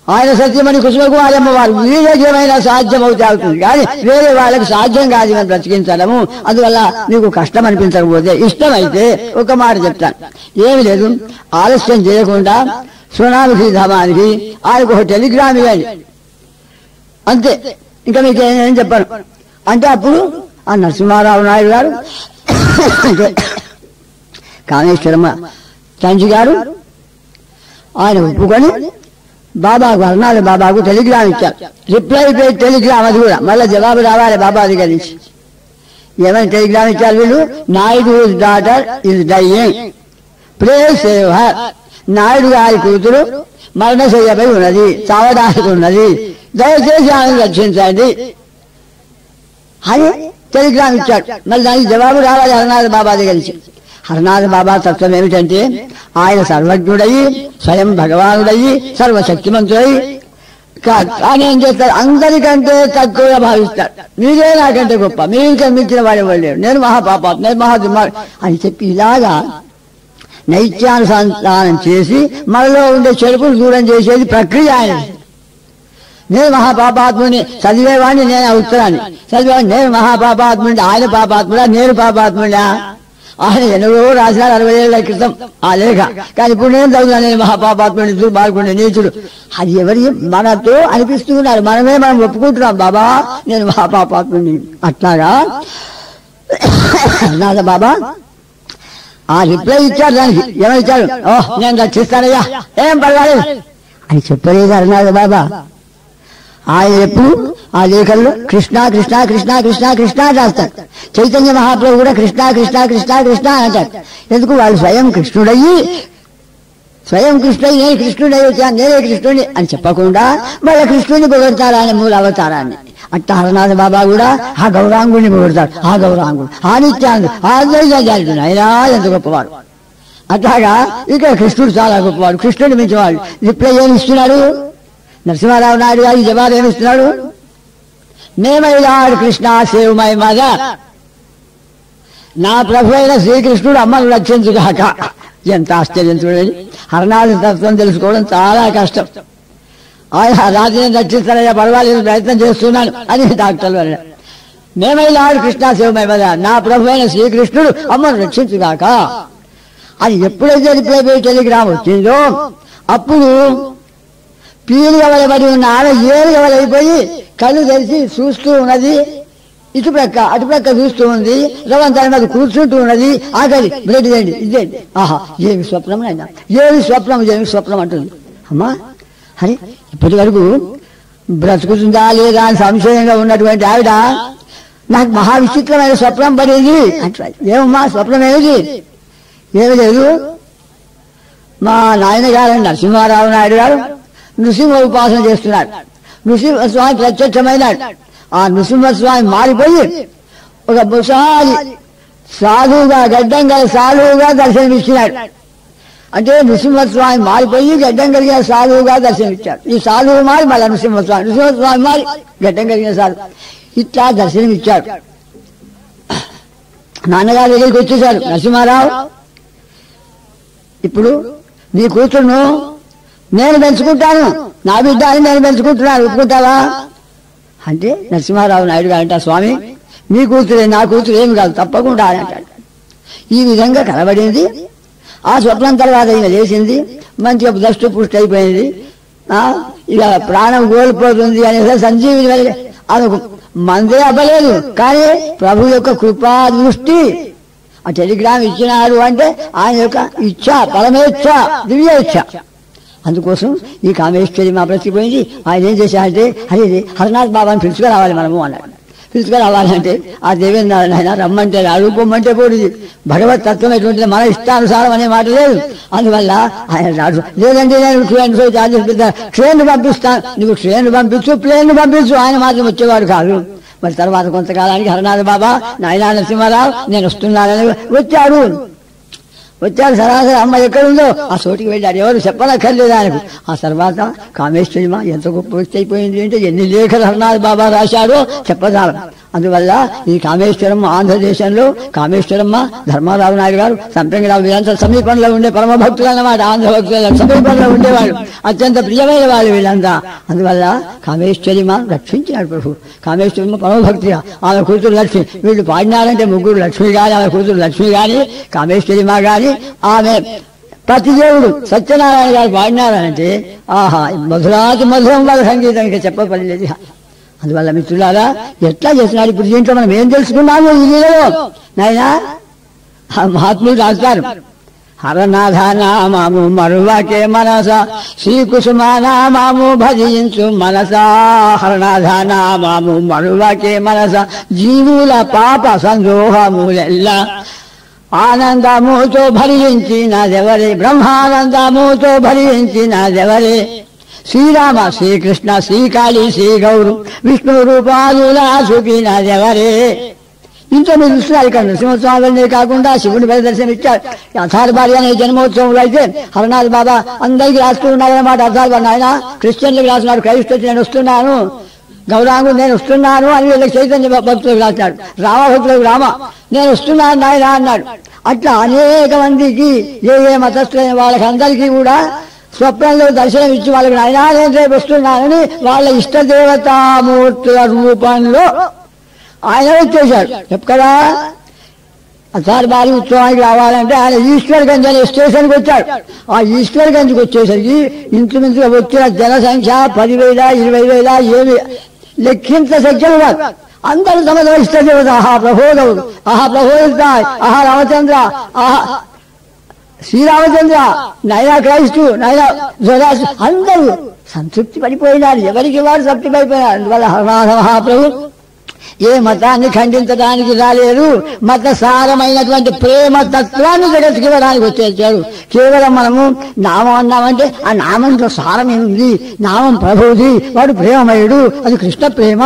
ఆయన సత్యమణి కుసుమకుమారమ్మ వారు వీళ్ళకి ఏమైనా సాధ్యమవుతే అవుతుంది, కానీ వేరే వాళ్ళకి సాధ్యం కాదు మనం బ్రతికించడము. అందువల్ల మీకు కష్టం అనిపించకపోతే ఇష్టమైతే ఒక మాట చెప్తాను, ఏమి లేదు, ఆలస్యం చేయకుండా సోనాముఖి ధామానికి ఆయనకు ఒక టెలిగ్రామ్ ఇవ్వండి అంతే, ఇంకా మీకు ఏం చెప్పాను అంటే అప్పుడు ఆ నరసింహారావు నాయుడు గారు కామేశ్వరమ్మ తండ్రి గారు ఆయన ఒప్పుకొని బాబాకు హరనాథ బాబాకు టెలిగ్రామ్ ఇచ్చారు. రిప్లై పేడ్ టెలిగ్రామ్, అది కూడా మళ్ళీ జవాబు రావాలి బాబా దగ్గర నుంచి. ఏమైనా టెలిగ్రామ్ ఇచ్చారు వీళ్ళు, Naidu daughter is dyeing, please save her. Naidu గారి కూతురు మరణశయ్యపై ఉన్నది, చావడానికి ఉన్నది, దయచేసి ఆమెను రక్షించండి అని టెలిగ్రామ్ ఇచ్చాడు. మళ్ళీ దానికి జవాబు రావాలి హరనాథ బాబా దగ్గర నుంచి. హరనాథ బాబా తత్వం ఏమిటంటే ఆయన సర్వజ్ఞుడయి, స్వయం భగవానుడయి, సర్వశక్తిమంతుడయి, కానీ ఏం చేస్తారు, అందరికంటే తక్కువగా భావిస్తాడు. మీరే నాకంటే గొప్ప, మీరు మించిన వాడే లేడు, నేను మహాపాప, నేను మహాదుర్మార్గ అని చెప్పి ఇలాగా నైత్యానుసంధానం చేసి మనలో ఉండే చెడుపును దూరం చేసేది ప్రక్రియ ఆయన. నేను మహాపాపాత్ముని, చదివేవాడిని నేను ఉత్తరాన్ని చదివేవాడిని, నేను మహాపాపాత్ముడి, ఆయన పాపాత్ముడా, నేను పాపాత్ముడా. ఆయన ఎన్నో రాశారు 60 ఏళ్ల క్రితం ఆ లేఖ, కానీ ఇప్పుడు నేను చదువుతాను నేను మహాపాపాత్ముడి, దుర్మార్గుడి, నీచుడు. అది ఎవరి మనతో అనిపిస్తున్నారు, మనమే మనం ఒప్పుకుంటున్నాం, బాబా నేను మహాపాపాత్ముడిని. అట్లాగా నాద బాబా ఆ రిప్లై ఇచ్చారు. దానికి ఏమనిచ్చారు, నేను రక్షిస్తానయ్యా, ఏం పర్వాలేదు అని చెప్పలేదు హరనాథ బాబా. ఆయన ఎప్పుడు ఆ లేఖల్లో కృష్ణ కృష్ణ కృష్ణ కృష్ణ కృష్ణ రాస్తారు. చైతన్య మహాప్రభు కూడా కృష్ణ కృష్ణ కృష్ణ కృష్ణ అంటారు. ఎందుకు, వాళ్ళు స్వయం కృష్ణుడయ్యి నేను కృష్ణుడై వచ్చాను, నేనే కృష్ణుడిని అని చెప్పకుండా వాళ్ళ కృష్ణుడిని పొగడతారు ఆయన మూల అవతారాన్ని. అట్లా హరనాథ బాబా కూడా ఆ గౌరాంగుడిని పొగడతాడు, ఆ గౌరాంగుడు, ఆ నిత్యాంగుడు, ఆ అద్వైతాచార్యుడు, అయినా ఎంత గొప్పవాడు. అట్లాగా ఇక్కడ కృష్ణుడు చాలా గొప్పవాడు, కృష్ణుడిని మించేవాడు. రిప్లై ఏమి ఇస్తున్నాడు నరసింహారావు నాయుడు గారి జవాబు ఏమిస్తున్నాడు, మేమైలాడు కృష్ణ సేవ్ మై మదర్, నా ప్రభు అయిన శ్రీకృష్ణుడు అమ్మను రక్షించుగాక. ఎంత ఆశ్చర్యం చూడండి, హరనాథ తత్వం తెలుసుకోవడం చాలా కష్టం. ఆయన రాత్రి రక్షిస్తానయ్యా, పర్వాలేదు ప్రయత్నం చేస్తున్నాను అని డాక్టర్లు అన్నారు. మేమైలాడు కృష్ణ సేవ్ మై మదర్, నా ప్రభు అయిన శ్రీకృష్ణుడు అమ్మను రక్షించుగాక అని ఎప్పుడైతే రిప్లై టెలిగ్రామ్ వచ్చిందో అప్పుడు పీలు గవలబడి ఉన్న ఆమె ఏరు గవలైపోయి కళ్ళు తెరిచి చూస్తూ ఉన్నది, ఇటుప్రక్క అటుప్రక్క చూస్తూ ఉంది, రవంతరం మీద కూర్చుంటూ ఉన్నది. ఆకలి బ్రెడ్ చేయండి, ఇదేంటి, ఆహా ఏమి స్వప్నం అయినా, ఏమి స్వప్నం అంటుంది. అమ్మా అరే ఇప్పటి వరకు బ్రతుకుతుందా లేదా అని సంశయంగా ఉన్నటువంటి ఆవిడ నాకు మహా విచిత్రమైన స్వప్నం పడేది అంటారు. ఏమమ్మా స్వప్నం ఏమిటి? ఏమి లేదు, మా నాయనగారు నరసింహారావు నాయుడు గారు నృసింహ ఉపాసన చేస్తున్నాడు. నృసింహస్వామి ప్రత్యక్షమైనాడు. ఆ నృసింహస్వామి మారిపోయి ఒక ముసాలి సాధువుగా గడ్డం గల సాధువుగా దర్శనమిచ్చినాడు. అంటే నృసింహస్వామి మారిపోయి గడ్డం కలిగిన సాధువుగా దర్శనమిచ్చాడు. ఈ సాధువు మారి మళ్ళీ నృసింహస్వామి మారి గడ్డం కలిగిన సాధువు ఇట్లా దర్శనమిచ్చాడు. నాన్నగారి దగ్గరికి వచ్చేశాడు. నరసింహారావు, ఇప్పుడు నీ కూతురును నేను పెంచుకుంటాను, నా బిడ్డ అని నేను పెంచుకుంటున్నాను, ఒప్పుకుంటావా అంటే నరసింహారావు నాయుడు గారు అంట, స్వామి మీ కూతురే నా కూతురు ఏమి కాదు, తప్పకుండా అని అంటాడు. ఈ విధంగా కనబడింది. ఆ స్వప్నం తర్వాత ఈయన లేచింది, మంచిగా దృష్టి పుష్టి అయిపోయింది. ఇక ప్రాణం కోల్పోతుంది అనేసి సంజీవిని ఆమెకు మందే అవ్వలేదు. కానీ ప్రభు యొక్క కృపా దృష్టి ఆ టెలిగ్రామ్ ఇచ్చినాడు అంటే ఆయన యొక్క ఇచ్ఛ, పరమేచ్ఛ, దివ్య ఇచ్ఛ. అందుకోసం ఈ కామేశ్వరి మా బ్రతికిపోయింది. ఆయన ఏం చేశాడంటే, అదే హరనాథ్ బాబాని పిలుచుకురావాలి మనము అన్నాడు. పిలుచుకురావాలంటే ఆ దేవేంద్ర ఆయన రమ్మంటే రాడు, పొమ్మంటే పోతుంది. భగవత్ తత్వం ఎటువంటిది, మన ఇష్టానుసారం అనే మాట లేదు. అందువల్ల ఆయన రాడు. లేదంటే నేను ట్రైన్ పంపిస్తాను, నువ్వు ట్రైన్ పంపించు, ప్లేన్ పంపించు, ఆయన మాత్రం వచ్చేవాడు కాదు. మరి తర్వాత కొంతకాలానికి హరనాథ్ బాబా నాయనా నరసింహారావు నేను వస్తున్నానని వచ్చాడు. సరాసరి అమ్మ ఎక్కడుందో ఆ చోటికి వెళ్ళాడు. ఎవరు చెప్పనక్కర్లేదు ఆయనకు. ఆ తర్వాత కామేశ్వరిమ ఎంత గొప్ప వ్యక్తి అయిపోయింది అంటే ఎన్ని లేఖలు హరనాథ్ బాబా రాశాడో చెప్పదాం. అందువల్ల ఈ కామేశ్వరమ్మ ఆంధ్రదేశంలో కామేశ్వరమ్మ, ధర్మారావు నాయుడు గారు, సంపంగిరావు వీళ్ళంతా సమీపంలో ఉండే పరమ భక్తులు అన్నమాట. ఆంధ్ర భక్తుల సమీపంలో ఉండేవాళ్ళు, అత్యంత ప్రియమైన వాళ్ళు వీళ్ళంతా. అందువల్ల కామేశ్వరిమ రక్షించినాడు ప్రభు. కామేశ్వరిమ పరమభక్తిగా ఆమె కూతురు లక్ష్మి. వీళ్ళు పాడినారంటే ముగ్గురు లక్ష్మి గాని, ఆమె కూతురు లక్ష్మి గాని, కామేశ్వరిమ గాని, ఆమె పతిదేవుడు సత్యనారాయణ గారు పాడినారంటే ఆహా మధురాతి మధురం వాళ్ళ సంగీతం ఇంకా చెప్పపడలేదు. అందువల్ల మిత్రులారా ఎట్లా చేస్తున్నాడు. ఇప్పుడు దీంట్లో మనం ఏం తెలుసుకున్నాము ఈ లీలలో నాయనా? మహాత్ములు రాస్తారు, హరనాథ నామము మరువకే మనస, శ్రీకుసుమ నామము భజించు మనస, హరనాథ నామము మరువకే మనస, జీవుల పాప సందోహములెల్లా ఆనందముతో భరించినదెవరే, బ్రహ్మానందముతో భరించినదెవరే, శ్రీరామ శ్రీకృష్ణ శ్రీకాళి శ్రీ గౌరు విష్ణు రూపాలులా చూపినదెవరే. ఇంట్లో మీరు చూస్తున్నారు ఇక్కడ నృసింహస్వామినే కాకుండా శివుని దర్శనం ఇచ్చారు. అథార్ భార్య అనే జన్మోత్సవంలో అయితే హరనాథ్ బాబా అందరికీ రాస్తూ ఉన్నారన్నమాట. అథార్ భార్య ఆయన క్రిస్టియన్లకు రాస్తున్నాడు, క్రైస్తవులు నేను వస్తున్నాను, గౌరాంగు నేను వస్తున్నాను అని వీళ్ళకి చైతన్య భక్తులకు రాస్తాడు, రామభక్తులకు రామ నేను వస్తున్నాను నాయన అన్నాడు. అట్లా అనేక మందికి ఏ మతస్థులైన వాళ్ళకి అందరికీ కూడా స్వప్నంలో దర్శనం ఇచ్చి వాళ్ళకి నాయనా నేను రేపు వస్తున్నానని వాళ్ళ ఇష్టదేవతామూర్తుల రూపంలో ఆయన వచ్చేశాడు. ఎక్కడా అసార్ బాలి ఉత్సవానికి రావాలంటే ఆయన ఈశ్వర్గంజ్ అనే స్టేషన్కి వచ్చాడు. ఆ ఈశ్వర్గంజ్కి వచ్చేసరికి ఇంచుమించుగా వచ్చిన జనసంఖ్య 10,000, 20,000 ఏమి లెక్కించశక్యం కాదు. అందరూ తమ తమ ఇష్టదేవత, ఆహా ప్రభోగవుడు, ఆహా ప్రభోగిస్తాయ్, ఆహా రామచంద్ర, ఆహా శ్రీరామచంద్ర, నైనా క్రైస్తు, నైనా జరాసు, అందరూ సంతృప్తి పడిపోయినారు. ఎవరికి వారు సంతృప్తి పడిపోయినారు. అందువల్ల హరనాథ మహాప్రభు ఏ మతాన్ని ఖండించడానికి రాలేదు, మత సారమైనటువంటి ప్రేమ తత్వాన్ని జగత్తుకి ఇవ్వడానికి వచ్చేసాడు. కేవలం మనము నామం అన్నామంటే ఆ నామంలో సారం ఏముంది, నామం ప్రభువుది, వాడు ప్రేమమయుడు, అది కృష్ణ ప్రేమ,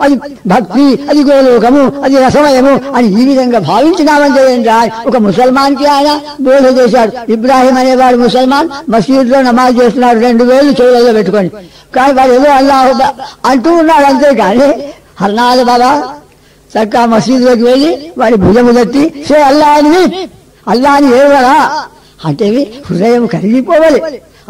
అది భక్తి, అది గోలోకము, అది రసమయము అని ఈ విధంగా భావించినామంటే ఏంటా. ఒక ముసల్మాన్కి ఆయన బోధ చేశాడు. ఇబ్రాహీం అనేవాడు ముసల్మాన్, మసీదులో నమాజ్ చేస్తున్నాడు 2 వేలు చెవులలో పెట్టుకొని. కానీ వాడు ఏదో అల్లాహ్ అంటూ ఉన్నాడు అంతే. కానీ హరనాథ్ బాబా చక్కగా మసీదులోకి వెళ్ళి వాడి భుజము తట్టి సే అల్లాని, అల్లాని ఏవరా అంటే హృదయం కరిగిపోవాలి.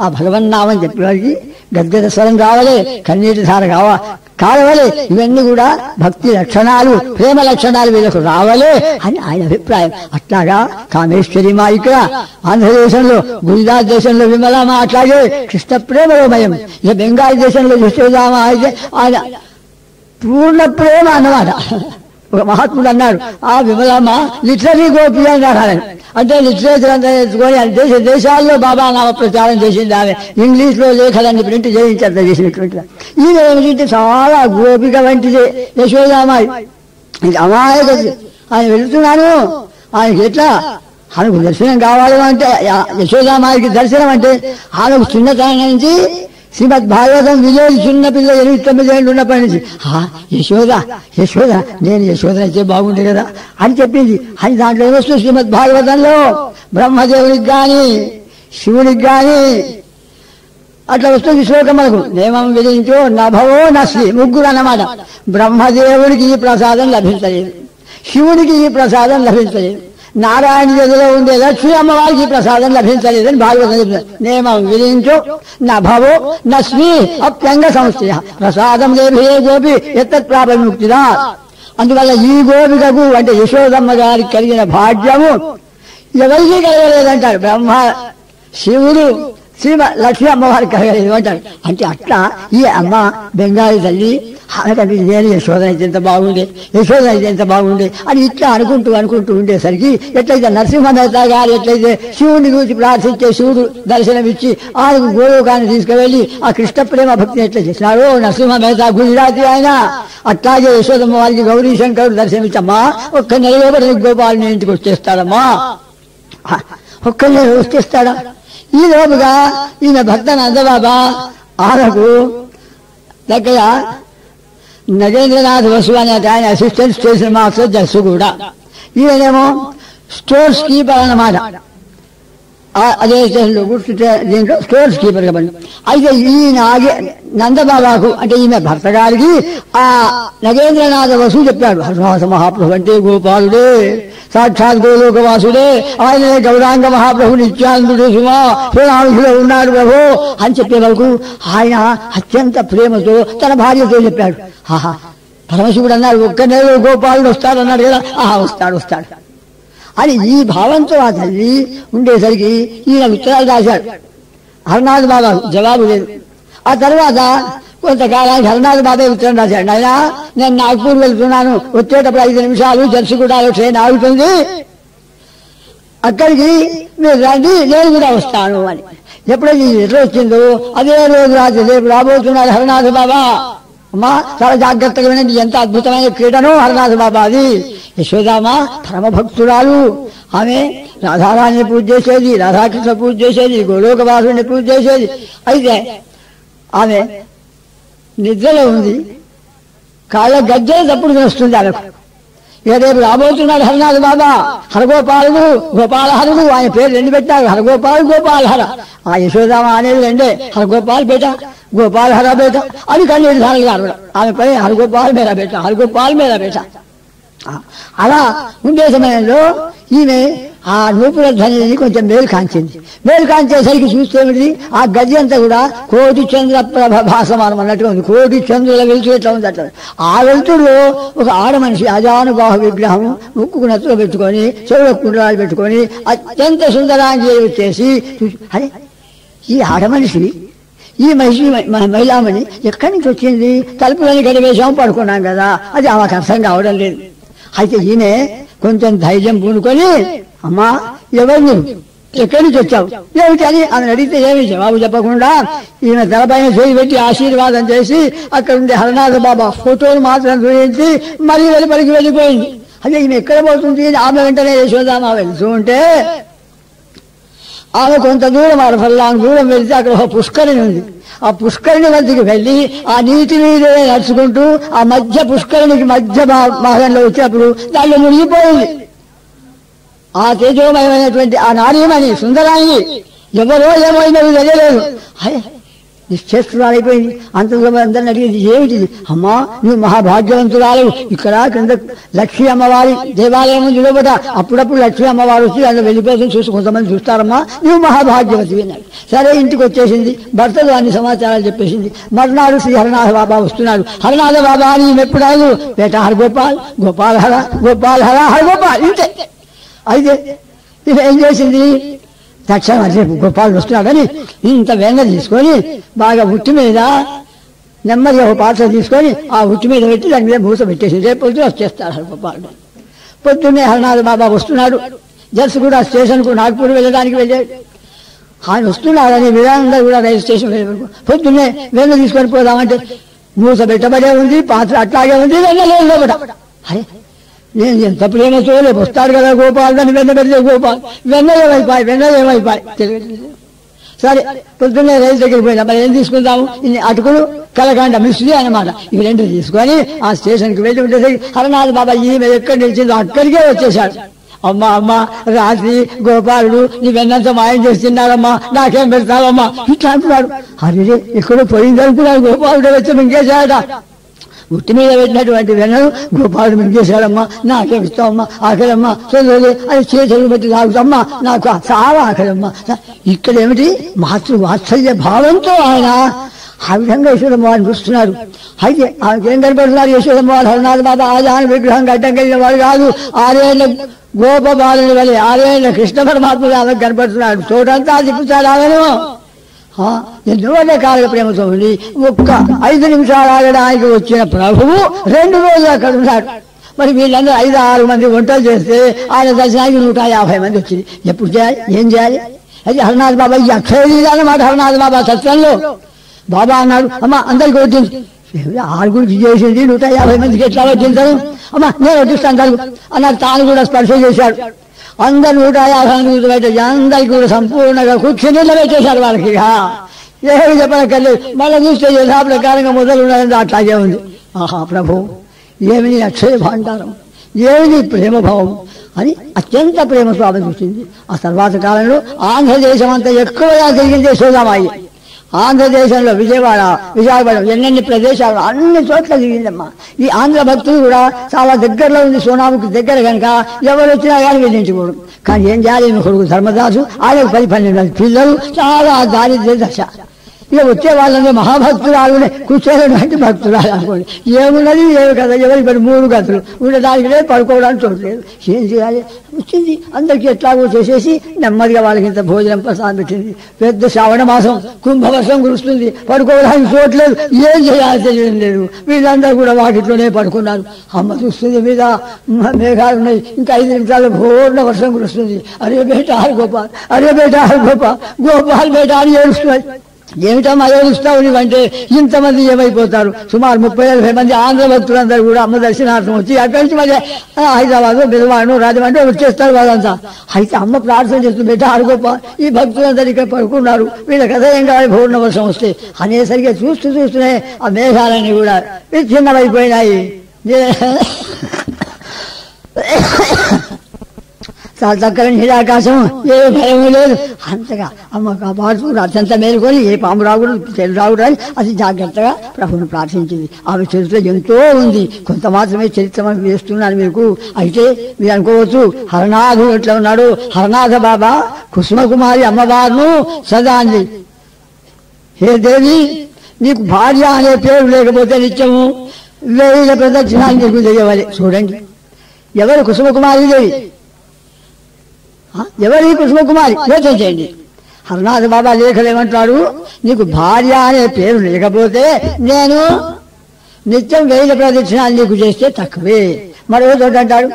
ఆ భగవన్నామని చెప్పేవాడికి గద్గద స్వరం కావాలి, కన్నీటి ధార కావాలి. ఇవన్నీ కూడా భక్తి లక్షణాలు, ప్రేమ లక్షణాలు వీళ్ళకు రావాలి అని ఆయన అభిప్రాయం. అట్లాగా కామేశ్వరిమా ఇక్కడ ఆంధ్రదేశంలో, గుజరాత్ దేశంలో విమలామ, అట్లాగే కృష్ణ ప్రేమలోమయం. ఇక బెంగాల్ దేశంలో యశోదామ అయితే ఆయన పూర్ణ ప్రేమ అన్నమాట. ఒక మహాత్ముడు అన్నాడు, ఆ విమలమ్మ లిటరీ గోపి అన్నారు. అంటే లిటరేచర్ అంతా తెచ్చుకొని దేశ దేశాల్లో బాబా నామ ప్రచారం చేసింది ఆమె. ఇంగ్లీష్ లో లేఖలన్నీ ప్రింట్ చేయించారు చేసినటువంటి. ఈమె ఏమిటంటే చాలా గోపిక వంటిది యశోదామాయి. అమాయక ఆయన వెళుతున్నాను, ఆయనకి ఎట్లా ఆమెకు దర్శనం కావాలి అంటే, యశోదామాయికి దర్శనం అంటే ఆమెకు చిన్నతనం నుంచి శ్రీమద్ భాగవతం విజయ్ చిన్నపిల్ల 8-9 ఏళ్ళు ఉన్నప్పటి నుంచి యశోద నేను యశోద అయితే బాగుండే కదా అని చెప్పింది. అని దాంట్లో ఏమొస్తుంది శ్రీమద్ భాగవతంలో బ్రహ్మదేవునికి కానీ శివునికి కానీ అట్లా వస్తుంది శ్లోకం మనకు. నియమం విధించో నభవో నశ్రీ, ముగ్గురు అన్నమాట. బ్రహ్మదేవుడికి ఈ ప్రసాదం లభించలేదు, శివుడికి ఈ ప్రసాదం లభించలేదు, నారాయణ గదిలో ఉండే లక్ష్మీ అమ్మవారికి ఈ ప్రసాదం లభించలేదని భాగవతం చెప్తారు. నియమం విధించో నభవో నశ్రీ అప్యంగ సంస్థ ప్రసాదం లేభే గోపి ఎత్తత్ ప్రాపముక్తిదా. అందువల్ల ఈ గోపికకు అంటే యశోదమ్మ గారికి కలిగిన భాగ్యము ఎవరికీ కలగలేదంటారు. బ్రహ్మ శివుడు లక్ష్మీ అమ్మవారికి కలగలేదు అంటారు. అంటే అట్లా ఈ అమ్మ బెంగాలీ తల్లి ఆమెకంటే నేను యశోద అయితే ఎంత బాగుండే, యశోద అయితే ఎంత బాగుండే అని ఇట్లా అనుకుంటూ ఉండేసరికి ఎట్లయితే నరసింహ మేతా గారు ఎట్లయితే శివుని గురించి ప్రార్థించే శివుడు దర్శనమిచ్చి ఆయనకు గోలోకాన్ని తీసుకువెళ్ళి ఆ కృష్ణ ప్రేమ భక్తిని ఎట్లా చేసినారో నరసింహ మేతా గుజరాతీ ఆయన, అట్లాగే యశోదమ్మ వారికి గౌరీ శంకరుడు దర్శనమిచ్చమ్మా ఒక్క నెల గోపాలని ఇంటికి వచ్చేస్తాడమ్మా, ఒక్క నెల వచ్చేస్తాడా. ఈ లోపుగా ఈయన భక్త నందబాబా ఆమెకు దగ్గర నగేంద్రనాథ్ వసు అనే ఆయన అసిస్టెంట్ స్టేషన్ మాస్టర్ జస్సు కూడా, ఈయనేమో స్టోర్స్ కీపర్ అన్నమాట. అదే స్టేషన్లో కూర్చుంటే దీంట్లో స్టోర్స్ కీపర్ కాబట్టి. అయితే ఈయన నందబాబాకు అంటే ఈమె భర్త గారికి ఆ నగేంద్రనాథ వసు చెప్పాడు, హరివాస మహాప్రభు అంటే గోపాలుడే, సాక్షాత్ గోలోకవాసుడే, ఆయనే గౌరాంగ మహాప్రభు నిత్యానందుడు సుమా శ్రీరాముడిలో ఉన్నాడు ప్రభు అని చెప్పే వరకు ఆయన అత్యంత ప్రేమతో తన భార్యతో చెప్పాడు. ఆహా పరమశివుడు అన్నాడు ఒక్క నెల గోపాలుడు వస్తాడన్నాడు కదా, వస్తాడు అని ఈ భావంతో ఆ తల్లి ఉండేసరికి ఈయన ఉత్తరాలు రాశాడు. హరినాథ్ బాబా జవాబు లేదు. ఆ తర్వాత కొంతకాలానికి హరినాథ్ బాబా ఉత్తరం రాశాడు, నాయనా నేను నాగ్పూర్ వెళ్తున్నాను, వచ్చేటప్పుడు 5 నిమిషాలు జర్సుగూడలో ట్రైన్ ఆగుతుంది, అక్కడికి మీరు రండి నేను కూడా వస్తాను అని. ఎప్పుడైతే ఈ లెటర్ వచ్చిందో అదే రోజు రాత్రి రేపు రాబోతున్నాడు హరినాథ్ బాబా. అమ్మా చాలా జాగ్రత్తగా వినండి, ఎంత అద్భుతమైన క్రీడను హరినాథ్ బాబా అది. యశోదామ పరమ భక్తురాలు, ఆమె రాధారాణిని పూజ చేసేది, రాధాకృష్ణ పూజ చేసేది, గోలోకవాసుని పూజ చేసేది. అయితే ఆమె నిద్రలో ఉంది, కాళ్ళ గజ్జలు తప్పుడు వస్తుంది ఆమెకు. ఇక రేపు రాబోతున్నాడు హరినాథ్ బాబా, హరగోపాలుడు గోపాలహరుడు, ఆయన పేరు 2 పెట్టారు, హరగోపాల్ గోపాలహర. ఆ యశోదామ అనేది 2, హరగోపాల్ బేట గోపాలహర బేట అది కన్నీరు ధారలు గారు. ఆమె పై హరగోపాల్ మేరా బేట, హరగోపాల్ మేరా బేట. అలా ఉండే సమయంలో ఈమె ఆ నూపుర ధ్వనిని కొంచెం మేలు కాంచేసరికి చూస్తేమిటి ఆ గది అంతా కూడా కోటి చంద్ర ప్రభ భాసమానం అన్నట్టుగా ఉంది. కోటి చంద్రుల వెలుతు ఎట్లా ఉంది అట్లా. ఆ వెలుతుల్లో ఒక ఆడ మనిషి అజానుబాహ విగ్రహం ముక్కుకు నత్తులు పెట్టుకొని చెవుల కుండలాలు పెట్టుకొని అత్యంత సుందరాంగి వచ్చేసి అరే ఈ ఆడ మనిషి ఈ మహిళామణి ఎక్కడి నుంచి వచ్చింది, తలుపులని గడివేశాం పడుకున్నాం కదా, అది ఆమెకు అర్థం కావడం లేదు. అయితే ఈమె కొంచెం ధైర్యం పూనుకొని అమ్మా ఎవరు నువ్వు, ఎక్కడి నుంచి వచ్చావు ఏమిటని ఆమెను అడిగితే ఏమి జవాబు చెప్పకుండా ఈమె తలపైన చేయి పెట్టి ఆశీర్వాదం చేసి అక్కడ ఉండే హరినాథ బాబా ఫోటోలు మాత్రం చూపించి మళ్ళీ వెలుపలికి వెళ్ళిపోయింది. అదే ఈమె ఎక్కడ పోతుంది, ఆమె వెంటనే యశోదామ వెళ్తూ ఉంటే ఆమె కొంత దూరం అరఫల్లాంగ్ దూరం వెళ్తే అక్కడ ఒక పుష్కరిణి ఉంది. ఆ పుష్కరిణి వద్దకు వెళ్ళి ఆ నీటి మీదే నడుచుకుంటూ ఆ మధ్య పుష్కరిణికి మధ్య భాగంలో వచ్చినప్పుడు దాంట్లో మునిగిపోయింది. ఆ తేజోమయమైనటువంటి ఆ నారీమణి సుందరాన్ని ఎవరో ఏమైనా తెలియలేదు, నిశ్చేష్టురాలైపోయింది. అందరిని అడిగింది ఏమిటిది, అమ్మా నువ్వు మహాభాగ్యవంతురాలు, ఇక్కడ కింద లక్ష్మీ అమ్మవారి దేవాలయం ఉంది లోపల, అప్పుడప్పుడు లక్ష్మీ అమ్మవారు వచ్చి అందులో వెళ్ళిపోతుంది చూసి కొంతమంది చూస్తారమ్మా, నువ్వు మహాభాగ్యవతి అన్నాడు. సరే ఇంటికి వచ్చేసింది, భర్తలు అన్ని సమాచారాలు చెప్పేసింది. మర్నాడు శ్రీ హరినాథ బాబా వస్తున్నాడు. హరినాథ బాబా అని ఎప్పుడాడు బేట హరగోపాల్ గోపాలహర గోపాలహర హరగోపాల్ ఇంతే. అయితే ఇది ఏం చేసింది, తక్షణం రేపు గోపాలుడు వస్తున్నాడని ఇంత వెంగ తీసుకొని బాగా ఉట్టి మీద నెమ్మదిగా ఒక పాత్ర తీసుకొని ఆ ఉట్టి మీద పెట్టి దాని మీద మూస పెట్టేసి రేపు పొద్దున వచ్చేస్తాడు హరిగోపాలుడు. పొద్దున్నే హరినాథ బాబా వస్తున్నాడు. జర్స్ కూడా స్టేషన్కు నాగ్పూర్ వెళ్ళడానికి వెళ్ళాడు. ఆయన వస్తున్నాడని విధానంగా కూడా రైలు స్టేషన్ వెళ్ళి పొద్దున్నే వెంగ తీసుకొని పోదామంటే మూస పెట్టబడే ఉంది, పాత్ర అట్లాగే ఉంది, వెళ్ళలేదు లోపల. అరే నేను ఎంత ప్రేమతో రేపు వస్తాడు కదా గోపాల్ అని వెన్న పెడితే గోపాల్ వెన్న ఏమైపోయి తెలియదు. సరే పొద్దున్నే రైలు దగ్గరికి పోయినా మరి ఏం తీసుకుందాము, ఇన్ని అటుకులు కలకండ మిస్త్రీ అనమాట. ఇవి రెండు తీసుకొని ఆ స్టేషన్కి వెళ్ళి ఉండేసరికి హరనాథ్ బాబా ఈమె ఎక్కడ నిలిచిందో అక్కడికే వచ్చేశాడు. అమ్మా రాత్రి గోపాలుడు నీ వెన్నంత మాయం చేస్తున్నాడమ్మా, నాకేం పెడతావమ్మా ఇట్లా అంటున్నాడు. అరే ఎక్కడో పోయింది అనుకున్నాడు. గోపాలుడు వచ్చి మింగేశాడట. ఉట్టి మీద పెట్టినటువంటి వెన్నను గోపాలుడు మింగేశాడమ్మా, నాకేం ఇస్తావమ్మా, ఆకలమ్మా చదువు అది చేతులు పెట్టి తాగుతామ్మా, నాకు చాలా ఆకలమ్మా. ఇక్కడ ఏమిటి మాతృవాత్సల్య భావంతో ఆయన ఆ విధంగా యశోదమ్మ వారిని చూస్తున్నాడు. అయితే ఆమెకేం కనపడుతున్నారు? యశోదమ్మ వారు హరనాథ బాబా ఆజాను విగ్రహం గడ్డం కలిగిన వాడు కాదు, 6 ఏళ్ల గోపబాలుని వలె 6 ఏళ్ల కృష్ణ పరమాత్ముడు ఆమెకు కనపడుతున్నాడు. చోటంతా తిప్పుతాడు ఆమెను. ఎన్నో రకాల ప్రేమతో ఉండి ఒక్క 5 నిమిషాలు ఆగడానికి వచ్చిన ప్రభువు 2 రోజులు అక్కడ ఉన్నాడు. మరి వీళ్ళందరూ 5-6 మంది వంటలు చేస్తే ఆయన దర్శనానికి 150 మంది వచ్చింది. ఎప్పుడు చేయాలి, ఏం చేయాలి? అయితే హరనాథ్ బాబా ఈ అక్షర అన్నమాట. హరనాథ్ బాబా సత్యంలో బాబా అన్నాడు, అమ్మా అందరికి వడ్డించు. 6 చేసింది 150 మందికి ఎట్లా వడ్డించాను? అమ్మా నేను వడ్డిస్తాను తరుగు అన్నాడు. తాను కూడా స్పర్శ చేశాడు. అందరు 150 మంది పెట్టేసి అందరికి కూడా సంపూర్ణంగా కూర్చొని పెట్టేశారు. వాళ్ళకి ఏమి చెప్పనక్కర్లేదు. మళ్ళీ చూస్తే యథా ప్రకారంగా మొదలు ఉన్నది అట్లాగే ఉంది. ఆహా ప్రభు ఏమి నీ అక్షయ భాండారం, ఏమి నీ ప్రేమభావం అని అత్యంత ప్రేమతో ఆమె చూసింది. ఆ తర్వాత కాలంలో ఆంధ్రదేశం అంతా ఎక్కువగా తిరిగింది యశోదామాయి. ఆంధ్రదేశంలో విజయవాడ, విశాఖపట్నం ఎన్నెన్ని ప్రదేశాలు అన్ని చోట్ల తిరిగిందమ్మా. ఈ ఆంధ్ర భక్తులు కూడా చాలా దగ్గరలో ఉంది, సోనాముకి దగ్గర కనుక ఎవరు వచ్చినా కానీ వెళ్ళించుకోడు. కానీ ఏం చేయాలి? కొడుకు ధర్మదాసు, ఆయనకు 10-12 పిల్లలు, చాలా దారిద్ర్య దశ. ఇక వచ్చే వాళ్ళందరూ మహాభక్తురాలునే, కూర్చోలేటువంటి భక్తురాలు అనుకోండి. ఏమున్నది ఏమి కదా, ఎవరి 3 గదులు ఉండడానికి లేదు, పడుకోవడానికి చూడలేదు. ఏం చేయాలి? వచ్చింది అందరికీ ఎట్లాగో చేసేసి నెమ్మదిగా వాళ్ళకి ఇంత భోజనం ప్రసాదం పెట్టింది. పెద్ద శ్రావణ మాసం, కుంభవర్షం కురుస్తుంది, పడుకోవడానికి చూడలేదు. ఏం చేయాలి తెలియడం లేదు. వీళ్ళందరూ కూడా వాటిలోనే పడుకున్నారు. అమ్మ చూస్తుంది మీద మేఘాలు ఉన్నాయి, ఇంకా 5 నిమిషాలు పూర్ణ వర్షం కురుస్తుంది. అరే బేట హర్ గోపాల్, అరే బేట హర్ గోపాల్, గోపాల్ బేట అని ఏడుస్తున్నాయి. ఏమిటమ్మా ఏడుస్తావు నీవంటే ఇంతమంది ఏమైపోతారు? సుమారు 30-40 మంది ఆంధ్ర భక్తులందరూ కూడా అమ్మ దర్శనార్థం వచ్చి అక్కడి నుంచి మళ్ళీ హైదరాబాద్, బెదవాడు, రాజమండ్రి వచ్చేస్తారు వాళ్ళంతా. అయితే అమ్మ ప్రార్థన చేస్తుంది, బేట ఆడుకోపా, ఈ భక్తులందరూ ఇక్కడ పడుకున్నారు, వీళ్ళ కథ ఏం కావాలి పూర్ణ వర్షం వస్తే అనేసరిగా చూస్తూనే ఆ మేఘాలన్నీ కూడా చిన్నవైపోయినాయి. చాలా చక్కగా నీరాకాశం, ఏ భయం లేదు. అంతగా అమ్మ కాపాడుతూ అత్యంత మేలుకొని ఏ పాము రాకూడదు, తెలు రాకూడదు అది జాగ్రత్తగా ప్రభువును ప్రార్థించింది. ఆమె చరిత్ర ఎంతో ఉంది, కొంత మాత్రమే చరిత్ర వేస్తున్నాను మీకు. అయితే మీరు అనుకోవచ్చు హరనాథుడు ఎట్లా ఉన్నాడు? హరనాథ బాబా కుసుమకుమారి అమ్మవారును సదాన్ని, హే దేవి నీకు భార్య అనే పేరు లేకపోతే నిత్యము 1000 ప్రదక్షిణాలు నీకు చేయవాలి. చూడండి ఎవరు కుసుమకుమారి దేవి, ఎవరి కుసుమకుమారి యోచన చేయండి. హరనాథ బాబా లేఖలు ఏమంటాడు? నీకు భార్య అనే పేరు లేకపోతే నేను నిత్యం 1000 ప్రదక్షిణాలు నీకు చేస్తే తక్కువే. మరో చోట అంటాడు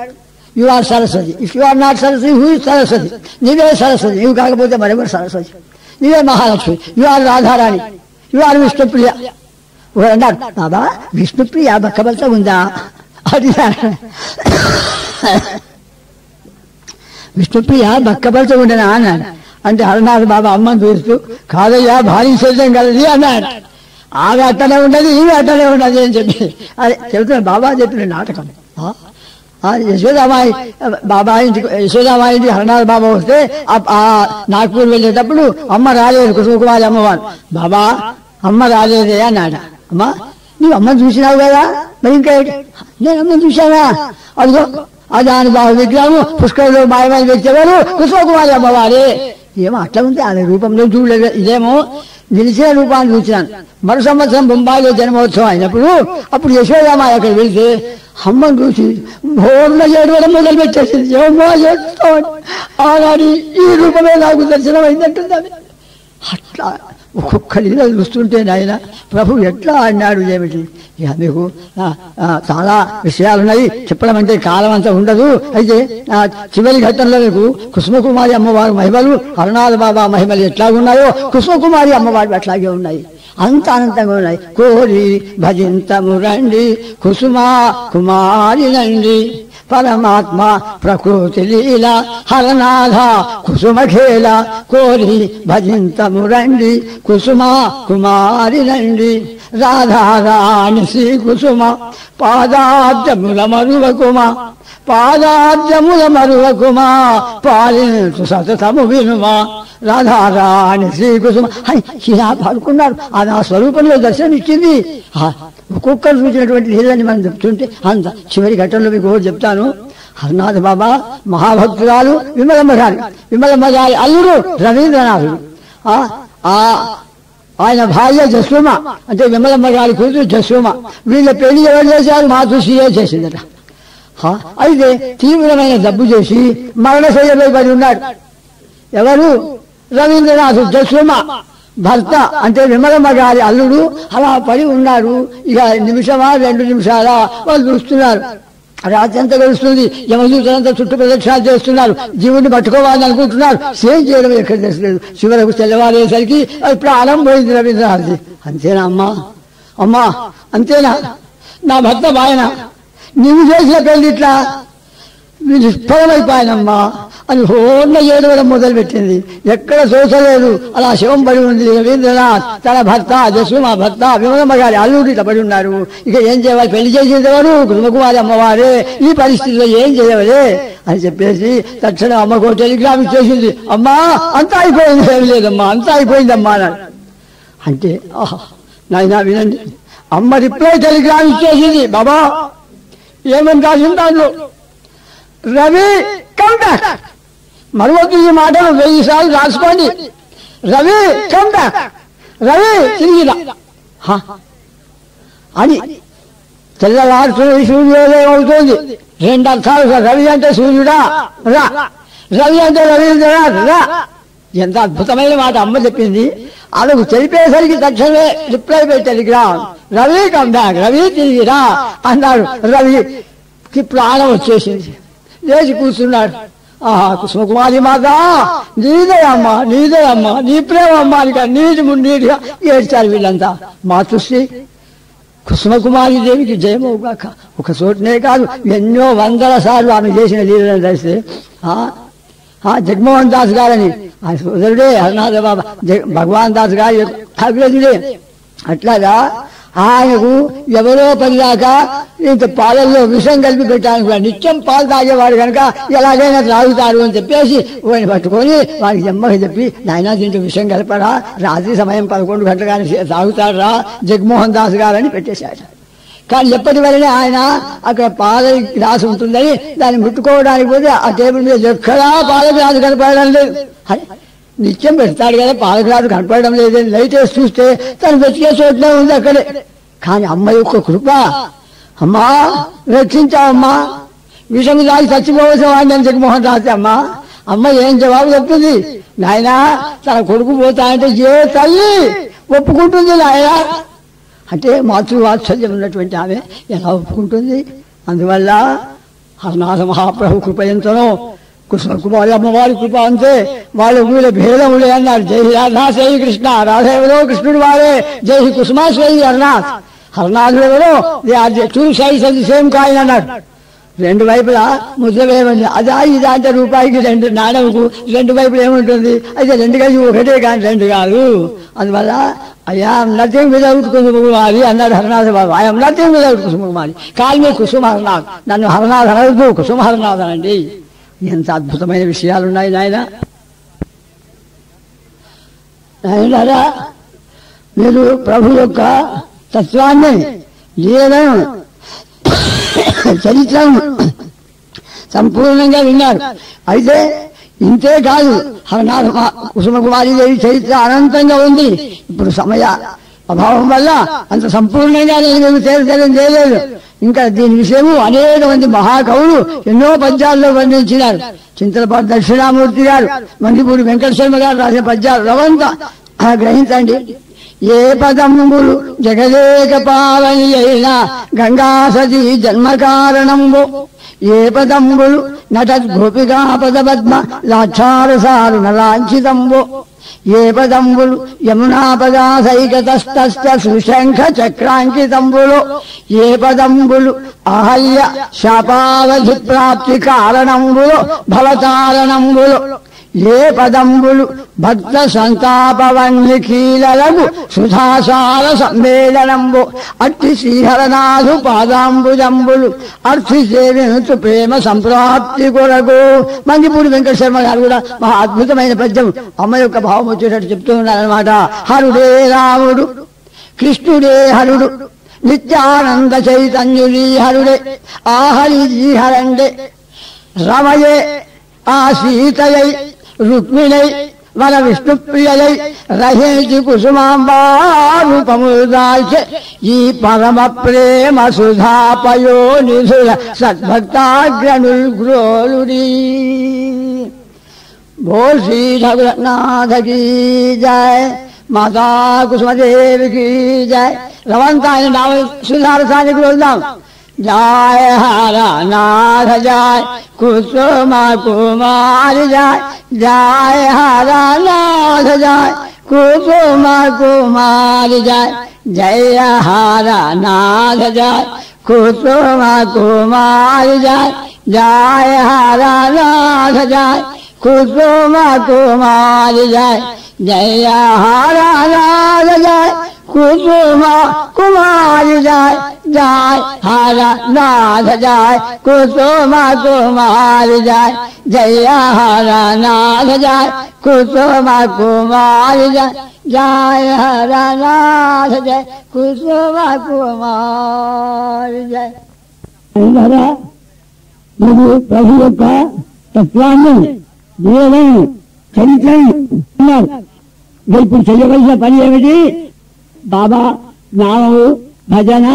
you are Saraswati, if you are not Saraswati who is Saraswati, నీవే సరస్వతి, నీవు కాకపోతే మరెవరు సరస్వతి, నీవే Mahalakshmi, you are Radharani, you are Vishnupriya. అన్నాడు బాబా విష్ణుప్రియ బక్కబలత ఉందా? అది విష్ణుప్రియ బక్కబలత ఉండనా అన్నాడు. అంటే హరనాథ బాబా అమ్మని చూస్తూ కాదయ్యా భారీ శరీరం కలది అన్నాడు. ఆమె అట్టనే ఉండదు, ఈమె అట్టనే ఉండదు అని చెప్పి అదే చెబుతున్నా. బాబా చెప్పిన నాటకం. యశోదామాయి బాబా ఇంటికి, యశోదామాయి ఇంటికి హరనాథ బాబా వస్తే నాగ్పూర్ వెళ్ళేటప్పుడు అమ్మ రాలేదు, కుసుమకుమారి అమ్మవారు. బాబా అమ్మ రాలేదే అన్నాడు. అమ్మా నువ్వు అమ్మని చూసినావు కదా, మరి ఇంకా నేను అమ్మని చూశానా? అదిగో అదాని బాబు విగ్రహం పుష్కరంలో మాయమైన వ్యక్తి ఎవరు? కుసుమకుమారి అమ్మవారే. ఏమో అట్లా ఉంది, ఆమె రూపంలో చూడలేదు. ఇదేమో నిలిచిన రూపాన్ని చూసినాను. మరో సంవత్సరం బొంబాయిలో జన్మోత్సవం అయినప్పుడు అప్పుడు యశోదామాయి అక్కడ వెళ్తే అమ్మని చూసి భోర్న చేయడం మొదలు పెట్టేసింది. ఏమో చేస్తామని ఆనాడు ఈ రూపమే నాకు దర్శనం అయిందంటుంది. అట్లా ఒక్కొక్క లీల చూస్తుంటే నాయన ప్రభు ఎట్లా అన్నాడు ఏమిటి. ఇక మీకు చాలా విషయాలున్నాయి, చెప్పడం అంటే కాలం అంతా ఉండదు. అయితే చివరి ఘట్టంలో మీకు కుసుమకుమారి అమ్మవారి మహిమలు, హరనాథ బాబా మహిమలు ఎట్లా ఉన్నాయో కుసుమకుమారి అమ్మవారు అట్లాగే ఉన్నాయి, అంత అనంతంగా ఉన్నాయి. కోరి భజింతము రండి కుసుమా కుమారి నండి, పరమాత్మ ప్రకృతి లీల హరనాథ కుసుమఖేల కోరి భజింతము రండి కుసుమ కుమారి రండి రాధారాణి శ్రీ కుసుమ పాదాబ్జముల మరువకుమా పాదాబ్జముల మరువకుమా పాలించు సతతము వినుమా రాధారాణి శ్రీ కుసుమ ఇలా పాడుకున్నారు. అది ఆ స్వరూపంలో దర్శనం ఇచ్చింది. ఒక్కొక్కరు చూసినటువంటి లీలని మనం చెప్తుంటే అంత చివరి ఘట్టంలో మీకు ఒకటి చెప్తాను. హరనాథ బాబా మహాభక్తురాలు విమలమ్మ గారి అల్లుడు రవీంద్రనాథుడు. ఆయన భార్య జస్వమ, అంటే విమలమ్మ గారి కూతురు జస్వమ. వీళ్ళ పెళ్లి ఎవరు చేశారు? మాతృశ్రీయే చేసిందట. అయితే తీవ్రమైన జబ్బు చేసి మరణశయ్యపై పడి ఉన్నాడు. ఎవరు? రవీంద్రనాథ్ జస్వమ భర్త, అంటే విమలమ్మ గారి అల్లుడు అలా పడి ఉన్నారు. ఇక నిమిషమా 2 నిమిషాలా వాళ్ళు చూస్తున్నారు. రాత్రి అంతా గడుస్తుంది. యమదూతలంతా చుట్టూ ప్రదక్షిణాలు చేస్తున్నారు. జీవుడిని పట్టుకోవాలని అనుకుంటున్నారు. సేం చేయడం ఎక్కడ తెలియలేదు. చివరకు తెల్లవారేసరికి ప్రాణం పోయింది రవీంద్రనాథ్ది. అంతేనా అమ్మా అంతేనా? నా భర్త బాయన నీవు చేసిన పెళ్లి ఇట్లా నిష్ఫలమైపోయానమ్మా అని హోన్న ఏడవడం మొదలుపెట్టింది. ఎక్కడ చూసలేదు. అలా శవం పడి ఉంది. రవీంద్రనాథ్ తన భర్త జస్వమ భర్త విమలమ్మ గారి అల్లుడు ఇట్లా పడి ఉన్నారు. ఇక ఏం చేయాలి? పెళ్లి చేసేది ఎవరు? కుసుమకుమారి అమ్మవారే. ఈ పరిస్థితిలో ఏం చేయవలే అని చెప్పేసి తక్షణం అమ్మకు టెలిగ్రామ్ ఇచ్చేసింది. అమ్మా అంతా అయిపోయింది, ఏం లేదమ్మా అంతా అయిపోయిందమ్మా అన్నాడు. అంటే నాయనా వినండి, అమ్మ రిప్లై టెలిగ్రామ్ ఇచ్చేసింది. బాబా ఏమని రాసింది దాంట్లో? Ravi come back. మరొక ఈ మాటలు 1000 సార్లు రాసుకోండి. రవి కమ్ బ్యాక్, రవి తిరిగిరా అని. తెల్లవారుతున్న సూర్యోదయం అవుతుంది. 2 అర్థాలు. రవి అంటే సూర్యుడా రా, రవి అంటే రవీంద్రనాథ్ రా. ఎంత అద్భుతమైన మాట అమ్మ చెప్పింది. వాళ్ళకు తెలిపేసరికి తక్షణమే రిప్లై పెట్టి telegram, Ravi come back, Ravi తిరిగిరా అన్నాడు. రవికి ప్రాణం వచ్చేసింది. లేచి కూర్చున్నాడు. కుసుమకుమారి మాత నీదే అమ్మా నీ ప్రేమ అమ్మా నీటిగా ఏడ్చారు వీళ్ళంతా. మాతృశ్రీ కుసుమకుమారి దేవికి జయమవుగాక. ఒక చోటనే కాదు, ఎన్నో 100 సార్లు ఆమె చేసిన లీలను తెలిస్తే జగన్మోహన్ దాస్ గారని ఆయన సోదరుడే హరనాథ బాబా భగవాన్ దాస్ గారి అగ్రజుడే. అట్లాగా ఆయనకు ఎవరో పనిదాకా ఇంత పాలల్లో విషం కలిపి పెట్టడానికి కూడా నిత్యం పాలు తాగేవాడు కనుక ఎలాగైనా త్రాగుతారు అని చెప్పేసి వాడిని పట్టుకొని వాడికి జమ్మకి చెప్పి, నాయన దీంట్లో విషం కలపరా, రాత్రి సమయం 11 గంటలు కానీ తాగుతారా జగన్మోహన్ దాస్ గారని పెట్టేశాడు. కానీ ఎప్పటి వరనే ఆయన అక్కడ పాల గ్లాసు ఉంటుందని దాన్ని ముట్టుకోవడానికి పోతే ఆ టేబుల్ మీద ఎక్కడా పాల గ్లాసు కనపడడం లేదు. నిత్యం పెడతాడు కదా, పాల గ్లాసు కనపడడం లేదని లైట్ వేసి చూస్తే తను వెతికే చోట్లే ఉంది అక్కడే. కానీ అమ్మ యొక్క కృప, అమ్మా రక్షించావమ్మా, విషము దాగి చచ్చిపోవలసిన వాడిని అని జగన్మోహన్ రాస్తే అమ్మ ఏం జవాబు చెప్తుంది? నాయనా తన కొడుకు పోతానంటే ఏ తల్లి ఒప్పుకుంటుంది నాయనా అంటే? మాతృవాత్సల్యం ఉన్నటువంటి ఆమె ఎలా ఒప్పుకుంటుంది? అందువల్ల హరనాథ మహాప్రభు కృప ఎంతనో, కుసుమకుమారి అమ్మవారి కృప అంతే. వాళ్ళ వీళ్ళ భేదములే అన్నారు. జై రాధా శ్రీ కృష్ణ, రాధా ఎవరో కృష్ణుడు వారే, జై కుసుమా శ్రీ హరనాథ్, హరనాథుడు ఎవరో two sides of the same coin అన్నాడు. 2 వైపులా ముద్ర వేయమంది. అదా ఇదా అంటే రూపాయికి 2 నాణెంకు 2 వైపులు ఏముంటుంది? అయితే 2 కలిసి ఒకటే కానీ 2 కాదు. అందువల్ల ఐఆమ్ నథింగ్ విదౌట్ కుసుమకుమారి అన్నాడు Haranatha Babu. I'm nothing without Kusumakumari. Call me Kusuma Haranath, నన్ను హరనాథ్ అనవద్దు, కుసుమ హరనాథ్ అనండి. ఎంత అద్భుతమైన విషయాలు ఉన్నాయి నాయనరా. మీరు ప్రభు యొక్క తత్వాన్ని, లీలను, చరిత్రను సంపూర్ణంగా విన్నారు. అయితే ఇంతే కాదు, హరనాథ కుసుమకుమారి దేవి చరిత్ర అనంతంగా ఉంది. ఇప్పుడు సమయ అభావం వల్ల అంత సంపూర్ణంగా నేను మీకు తేల్చడం చేయలేదు. ఇంకా దీని విషయము అనేక మంది మహాకవులు ఎన్నో పద్యాల్లో వర్ణించినారు. చింతలపాటి దక్షిణామూర్తి గారు, మందిపూడి వెంకట శర్మ గారు రాసిన పద్యాలు రవంతా గ్రహించండి. ఏ పదములు జగదేక పావని అయిన గంగా సతీ జన్మ కారణంబు, ఏ పదంబులు నట గోపికా పద పద్మ లాక్షారసారు నలాంఛితంబు, ఏ పదంబులు యమునా పదాసైకతస్త సుశంఖ చక్రాంకితంబులు, ఏ పదంబులు అహల్య శాపావధి ప్రాప్తి కారణంబులు భవతారణంబులు ఏ పదంబులు భక్త సంతాపవన్ని కీలలకు సుధాసార సమ్మేళనంబు అట్టి శ్రీహరనాథు పాదాంబుజంబులు అర్థి సేవించు ప్రేమ సంప్రాప్తి కొరకు. మందిపూడి వెంకట శర్మ గారు కూడా మహా అద్భుతమైన పద్యం అమ్మ యొక్క భావం వచ్చేటట్టు చెప్తూ ఉన్నారనమాట. హరుడే రాముడు, కృష్ణుడే హరుడు, నిత్యానంద చైతన్యుడీ హరుడే, ఆ హరి ఈ హరండే, రమయే ఆ సీతయై, రుక్మిణై వర విష్ణుప్రియలై, రహేసి కుసుమాంబారూపములు దాల్చే ఈ పరమ ప్రేమ సుధాపయో నిధుల సద్భక్తాగ్రణుల్ గ్రోలుడి. బోల్ శ్రీ రఘునాథ కీ జయ, మాతా కుసుమదేవి కీ జయ. రవంతా ఆయన నామ సుధారసానికి వెళ్దాం. जय हरनाथ जय कुसुम कुमार जय, जय हरनाथ जय कुसुम कुमार जय, जय हरनाथ जय कुसुम कुमार जय, जय हरनाथ जय कुसुम कुमार जय, जय हरनाथ जय कुसुम कुमार जय, जय हरनाथ जय कुसुम कुमार जय, जय हरनाथ जय कुसुम कुमार जय, जय हरनाथ जय कुसुम कुमार जय. నువ్వు ప్రభు యొక్క తత్వాన్ని జీవనం చరిత్రను ఉన్నారు. ఇప్పుడు చెయ్యవలసిన పని ఏమిటి? బాబా నామము, భజన,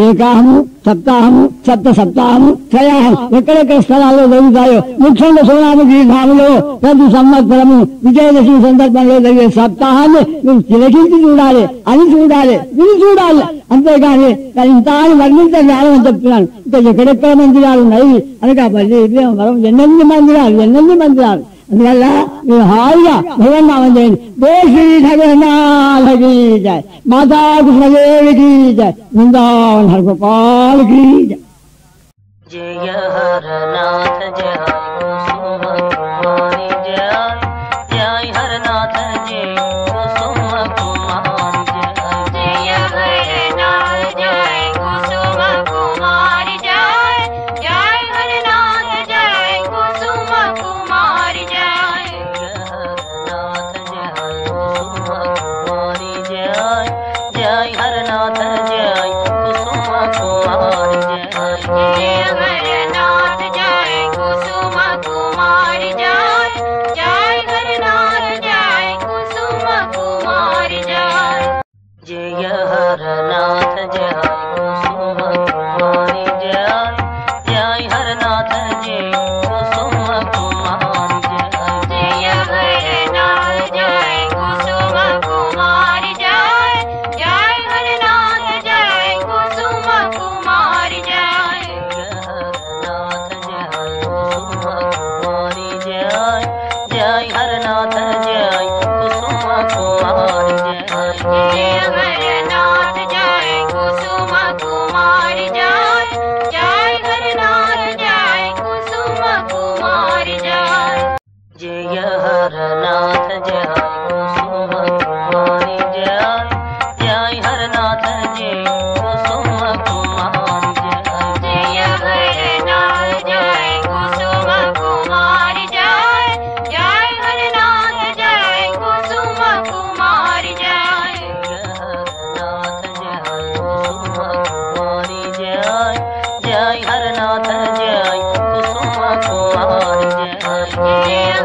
ఏకాహము, సప్తాహము, సప్తాహము, త్రయాహం ఎక్కడెక్కడ స్థలాల్లో జరుగుతాయో, ముఖ్యంగా సోనామగిరి ధాములో ప్రతి సంవత్సరము విజయదశమి సందర్భంలో జరిగే సప్తాహాన్ని నువ్వు తిలకించి చూడాలి, అని చూడాలి, విని చూడాలి. అంతేగాని ఇంత అని వర్ణించ జ్ఞానం అని చెప్తున్నాను. ఇంకా ఎక్కడెక్కడ మందిరాలు ఉన్నాయి అనగా వరం ఎన్నెన్ని మందిరాలు. అందువల్ల మీరు హాయిగా భగవన్నామం చేయండి. జయ శ్రీ జగన్నాథకి జయ, మాతా కృష్ణదేవికి జయ, బృందావన హర గోపాలకి జయ. जय हरनाथ जय कुसुम कुमारी जय, जय हरनाथ जय कुसुम कुमारी जय, जय हरनाथ जय कुसुम कुमारी जय, जय हरनाथ जय कुसुम कुमारी जय, जय हरनाथ जय कुसुम कुमारी जय, जय हरनाथ जय कुसुम कुमारी जय, जय हरनाथ जय कुसुम कुमारी जय, जय हरनाथ जय कुसुम कुमारी जय, जय हरनाथ जय कुसुम कुमारी जय, जय हरनाथ जय कुसुम कुमारी जय, जय हरनाथ जय कुसुम कुमारी जय, जय हरनाथ जय कुसुम कुमारी जय, जय हरनाथ जय कुसुम कुमारी जय, जय हरनाथ जय कुसुम कुमारी जय, जय हरनाथ जय कुसुम कुमारी जय, जय हरनाथ जय कुसुम कुमारी जय, जय हरनाथ जय कुसुम कुमारी जय, जय हरनाथ जय कुसुम कुमारी जय, जय हरनाथ जय कुसुम कुमारी जय, जय